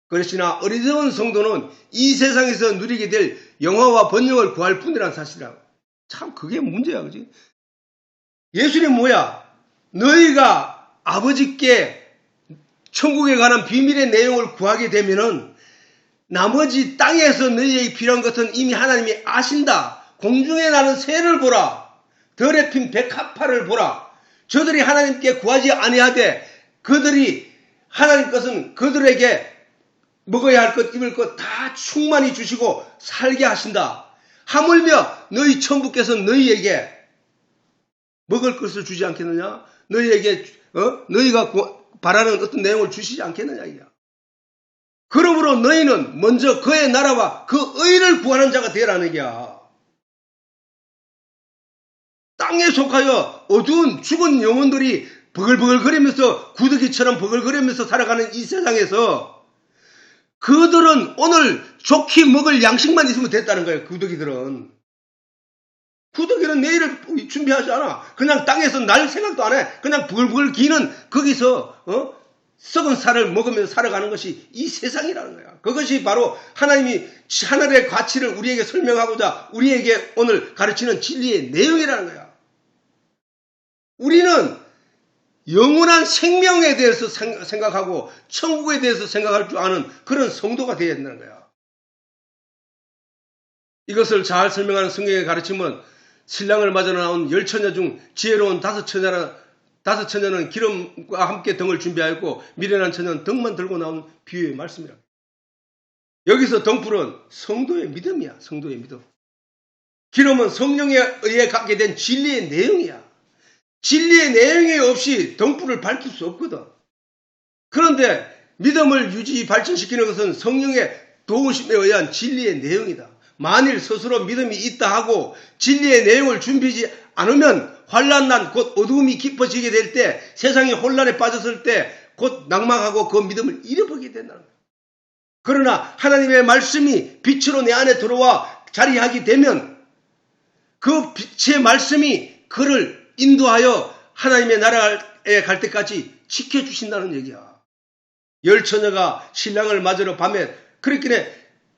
그렇으나 어리석은 성도는 이 세상에서 누리게 될 영화와 번영을 구할 뿐이라는 사실이라고. 참 그게 문제야, 그지? 예수님 뭐야? 너희가 아버지께 천국에 관한 비밀의 내용을 구하게 되면은 나머지 땅에서 너희에게 필요한 것은 이미 하나님이 아신다. 공중에 나는 새를 보라. 덜에 핀 백합화를 보라. 저들이 하나님께 구하지 아니하되 그들이 하나님 것은 그들에게 먹어야 할 것, 입을 것 다 충만히 주시고 살게 하신다. 하물며 너희 천부께서 너희에게 먹을 것을 주지 않겠느냐? 너희에게 너희가 바라는 어떤 내용을 주시지 않겠느냐 이야. 그러므로 너희는 먼저 그의 나라와 그 의를 구하는 자가 되라는 얘기야. 땅에 속하여 어두운 죽은 영혼들이 버글버글거리면서 구더기처럼 버글거리면서 살아가는 이 세상에서 그들은 오늘 좋게 먹을 양식만 있으면 됐다는 거예요. 구더기들은. 구더기는 내일을 준비하지 않아. 그냥 땅에서 날 생각도 안 해. 그냥 부글부글 기는 거기서 썩은 살을 먹으면서 살아가는 것이 이 세상이라는 거야. 그것이 바로 하나님이 하늘의 가치를 우리에게 설명하고자 우리에게 오늘 가르치는 진리의 내용이라는 거야. 우리는 영원한 생명에 대해서 생각하고 천국에 대해서 생각할 줄 아는 그런 성도가 되어야 된다는 거야. 이것을 잘 설명하는 성경의 가르침은 신랑을 맞아 나온 10처녀 중 지혜로운 5처녀는 기름과 함께 등을 준비하였고 미련한 처녀는 등만 들고 나온 비유의 말씀이라. 여기서 등불은 성도의 믿음이야. 성도의 믿음. 기름은 성령에 의해 갖게 된 진리의 내용이야. 진리의 내용이 없이 등불을 밝힐 수 없거든. 그런데 믿음을 유지 발전시키는 것은 성령의 도우심에 의한 진리의 내용이다. 만일 스스로 믿음이 있다 하고 진리의 내용을 준비하지 않으면 환난 곧 어두움이 깊어지게 될 때 세상이 혼란에 빠졌을 때 곧 낭망하고 그 믿음을 잃어버리게 된다는 거예요. 그러나 하나님의 말씀이 빛으로 내 안에 들어와 자리하게 되면 그 빛의 말씀이 그를 인도하여 하나님의 나라에 갈 때까지 지켜주신다는 얘기야. 10처녀가 신랑을 맞으러 밤에 그렇게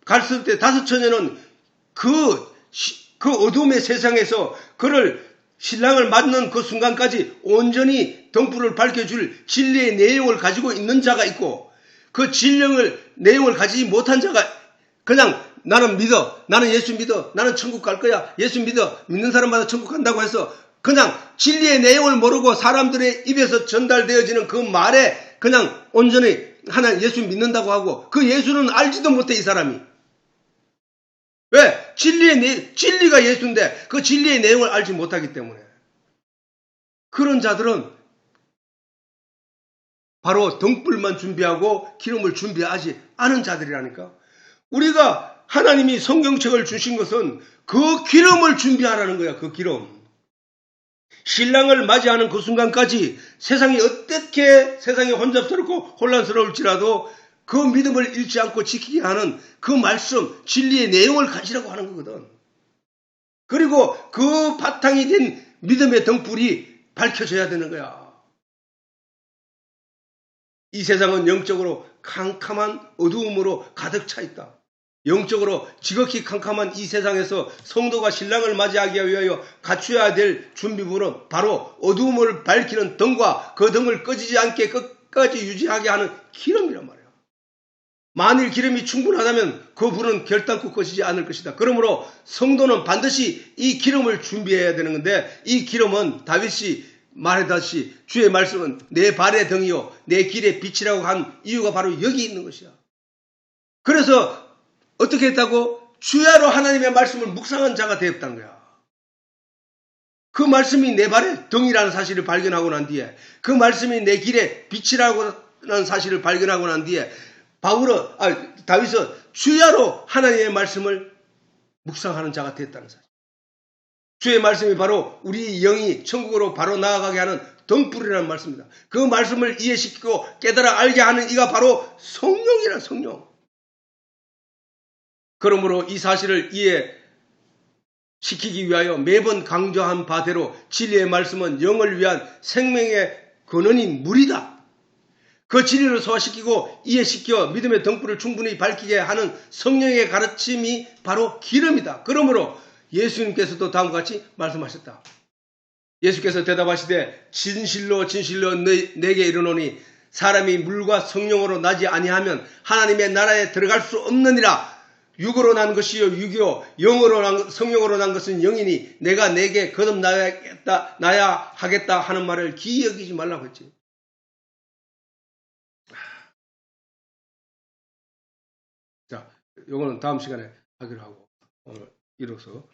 갔을 때 5처녀는 그 어둠의 세상에서 그를 신랑을 맞는 그 순간까지 온전히 등불을 밝혀줄 진리의 내용을 가지고 있는 자가 있고 그 진리의 내용을 가지지 못한 자가 그냥 나는 믿어, 나는 예수 믿어, 나는 천국 갈 거야, 예수 믿어, 믿는 사람마다 천국 간다고 해서 그냥 진리의 내용을 모르고 사람들의 입에서 전달되어지는 그 말에 그냥 온전히 하나님 예수 믿는다고 하고 그 예수는 알지도 못해 이 사람이. 왜? 진리가 예수인데 그 진리의 내용을 알지 못하기 때문에. 그런 자들은 바로 등불만 준비하고 기름을 준비하지 않은 자들이라니까. 우리가 하나님이 성경책을 주신 것은 그 기름을 준비하라는 거야. 그 기름. 신랑을 맞이하는 그 순간까지 세상이 어떻게 세상이 혼잡스럽고 혼란스러울지라도 그 믿음을 잃지 않고 지키게 하는 그 말씀, 진리의 내용을 가지라고 하는 거거든. 그리고 그 바탕이 된 믿음의 등불이 밝혀져야 되는 거야. 이 세상은 영적으로 캄캄한 어두움으로 가득 차 있다. 영적으로 지극히 캄캄한 이 세상에서 성도가 신랑을 맞이하기 위하여 갖춰야 될 준비물은 바로 어두움을 밝히는 등과 그 등을 꺼지지 않게 끝까지 유지하게 하는 기름이란 말이야. 만일 기름이 충분하다면 그 불은 결단코 꺼지지 않을 것이다. 그러므로 성도는 반드시 이 기름을 준비해야 되는 건데 이 기름은 다윗이 말하듯이 주의 말씀은 내 발의 등이요 내 길의 빛이라고 한 이유가 바로 여기 있는 것이야. 그래서 어떻게 했다고? 주야로 하나님의 말씀을 묵상한 자가 되었다는 거야. 그 말씀이 내 발의 등이라는 사실을 발견하고 난 뒤에 그 말씀이 내 길의 빛이라고 하는 사실을 발견하고 난 뒤에 다윗은 주야로 하나님의 말씀을 묵상하는 자가 됐다는 사실. 주의 말씀이 바로 우리 영이 천국으로 바로 나아가게 하는 등불이라는 말씀입니다. 그 말씀을 이해시키고 깨달아 알게 하는 이가 바로 성령이란 성령. 그러므로 이 사실을 이해시키기 위하여 매번 강조한 바대로 진리의 말씀은 영을 위한 생명의 근원인 물이다. 그 진리를 소화시키고 이해시켜 믿음의 등불을 충분히 밝히게 하는 성령의 가르침이 바로 기름이다. 그러므로 예수님께서도 다음과 같이 말씀하셨다. 예수께서 대답하시되 진실로 진실로 내게 이르노니 사람이 물과 성령으로 나지 아니하면 하나님의 나라에 들어갈 수 없느니라. 육으로 난 것이요 육이요 성령으로 난 것은 영이니 내가 내게 거듭나야 하겠다 하는 말을 기이 여기지 말라고 했지. 요거는 다음 시간에 하기로 하고 오늘 이로써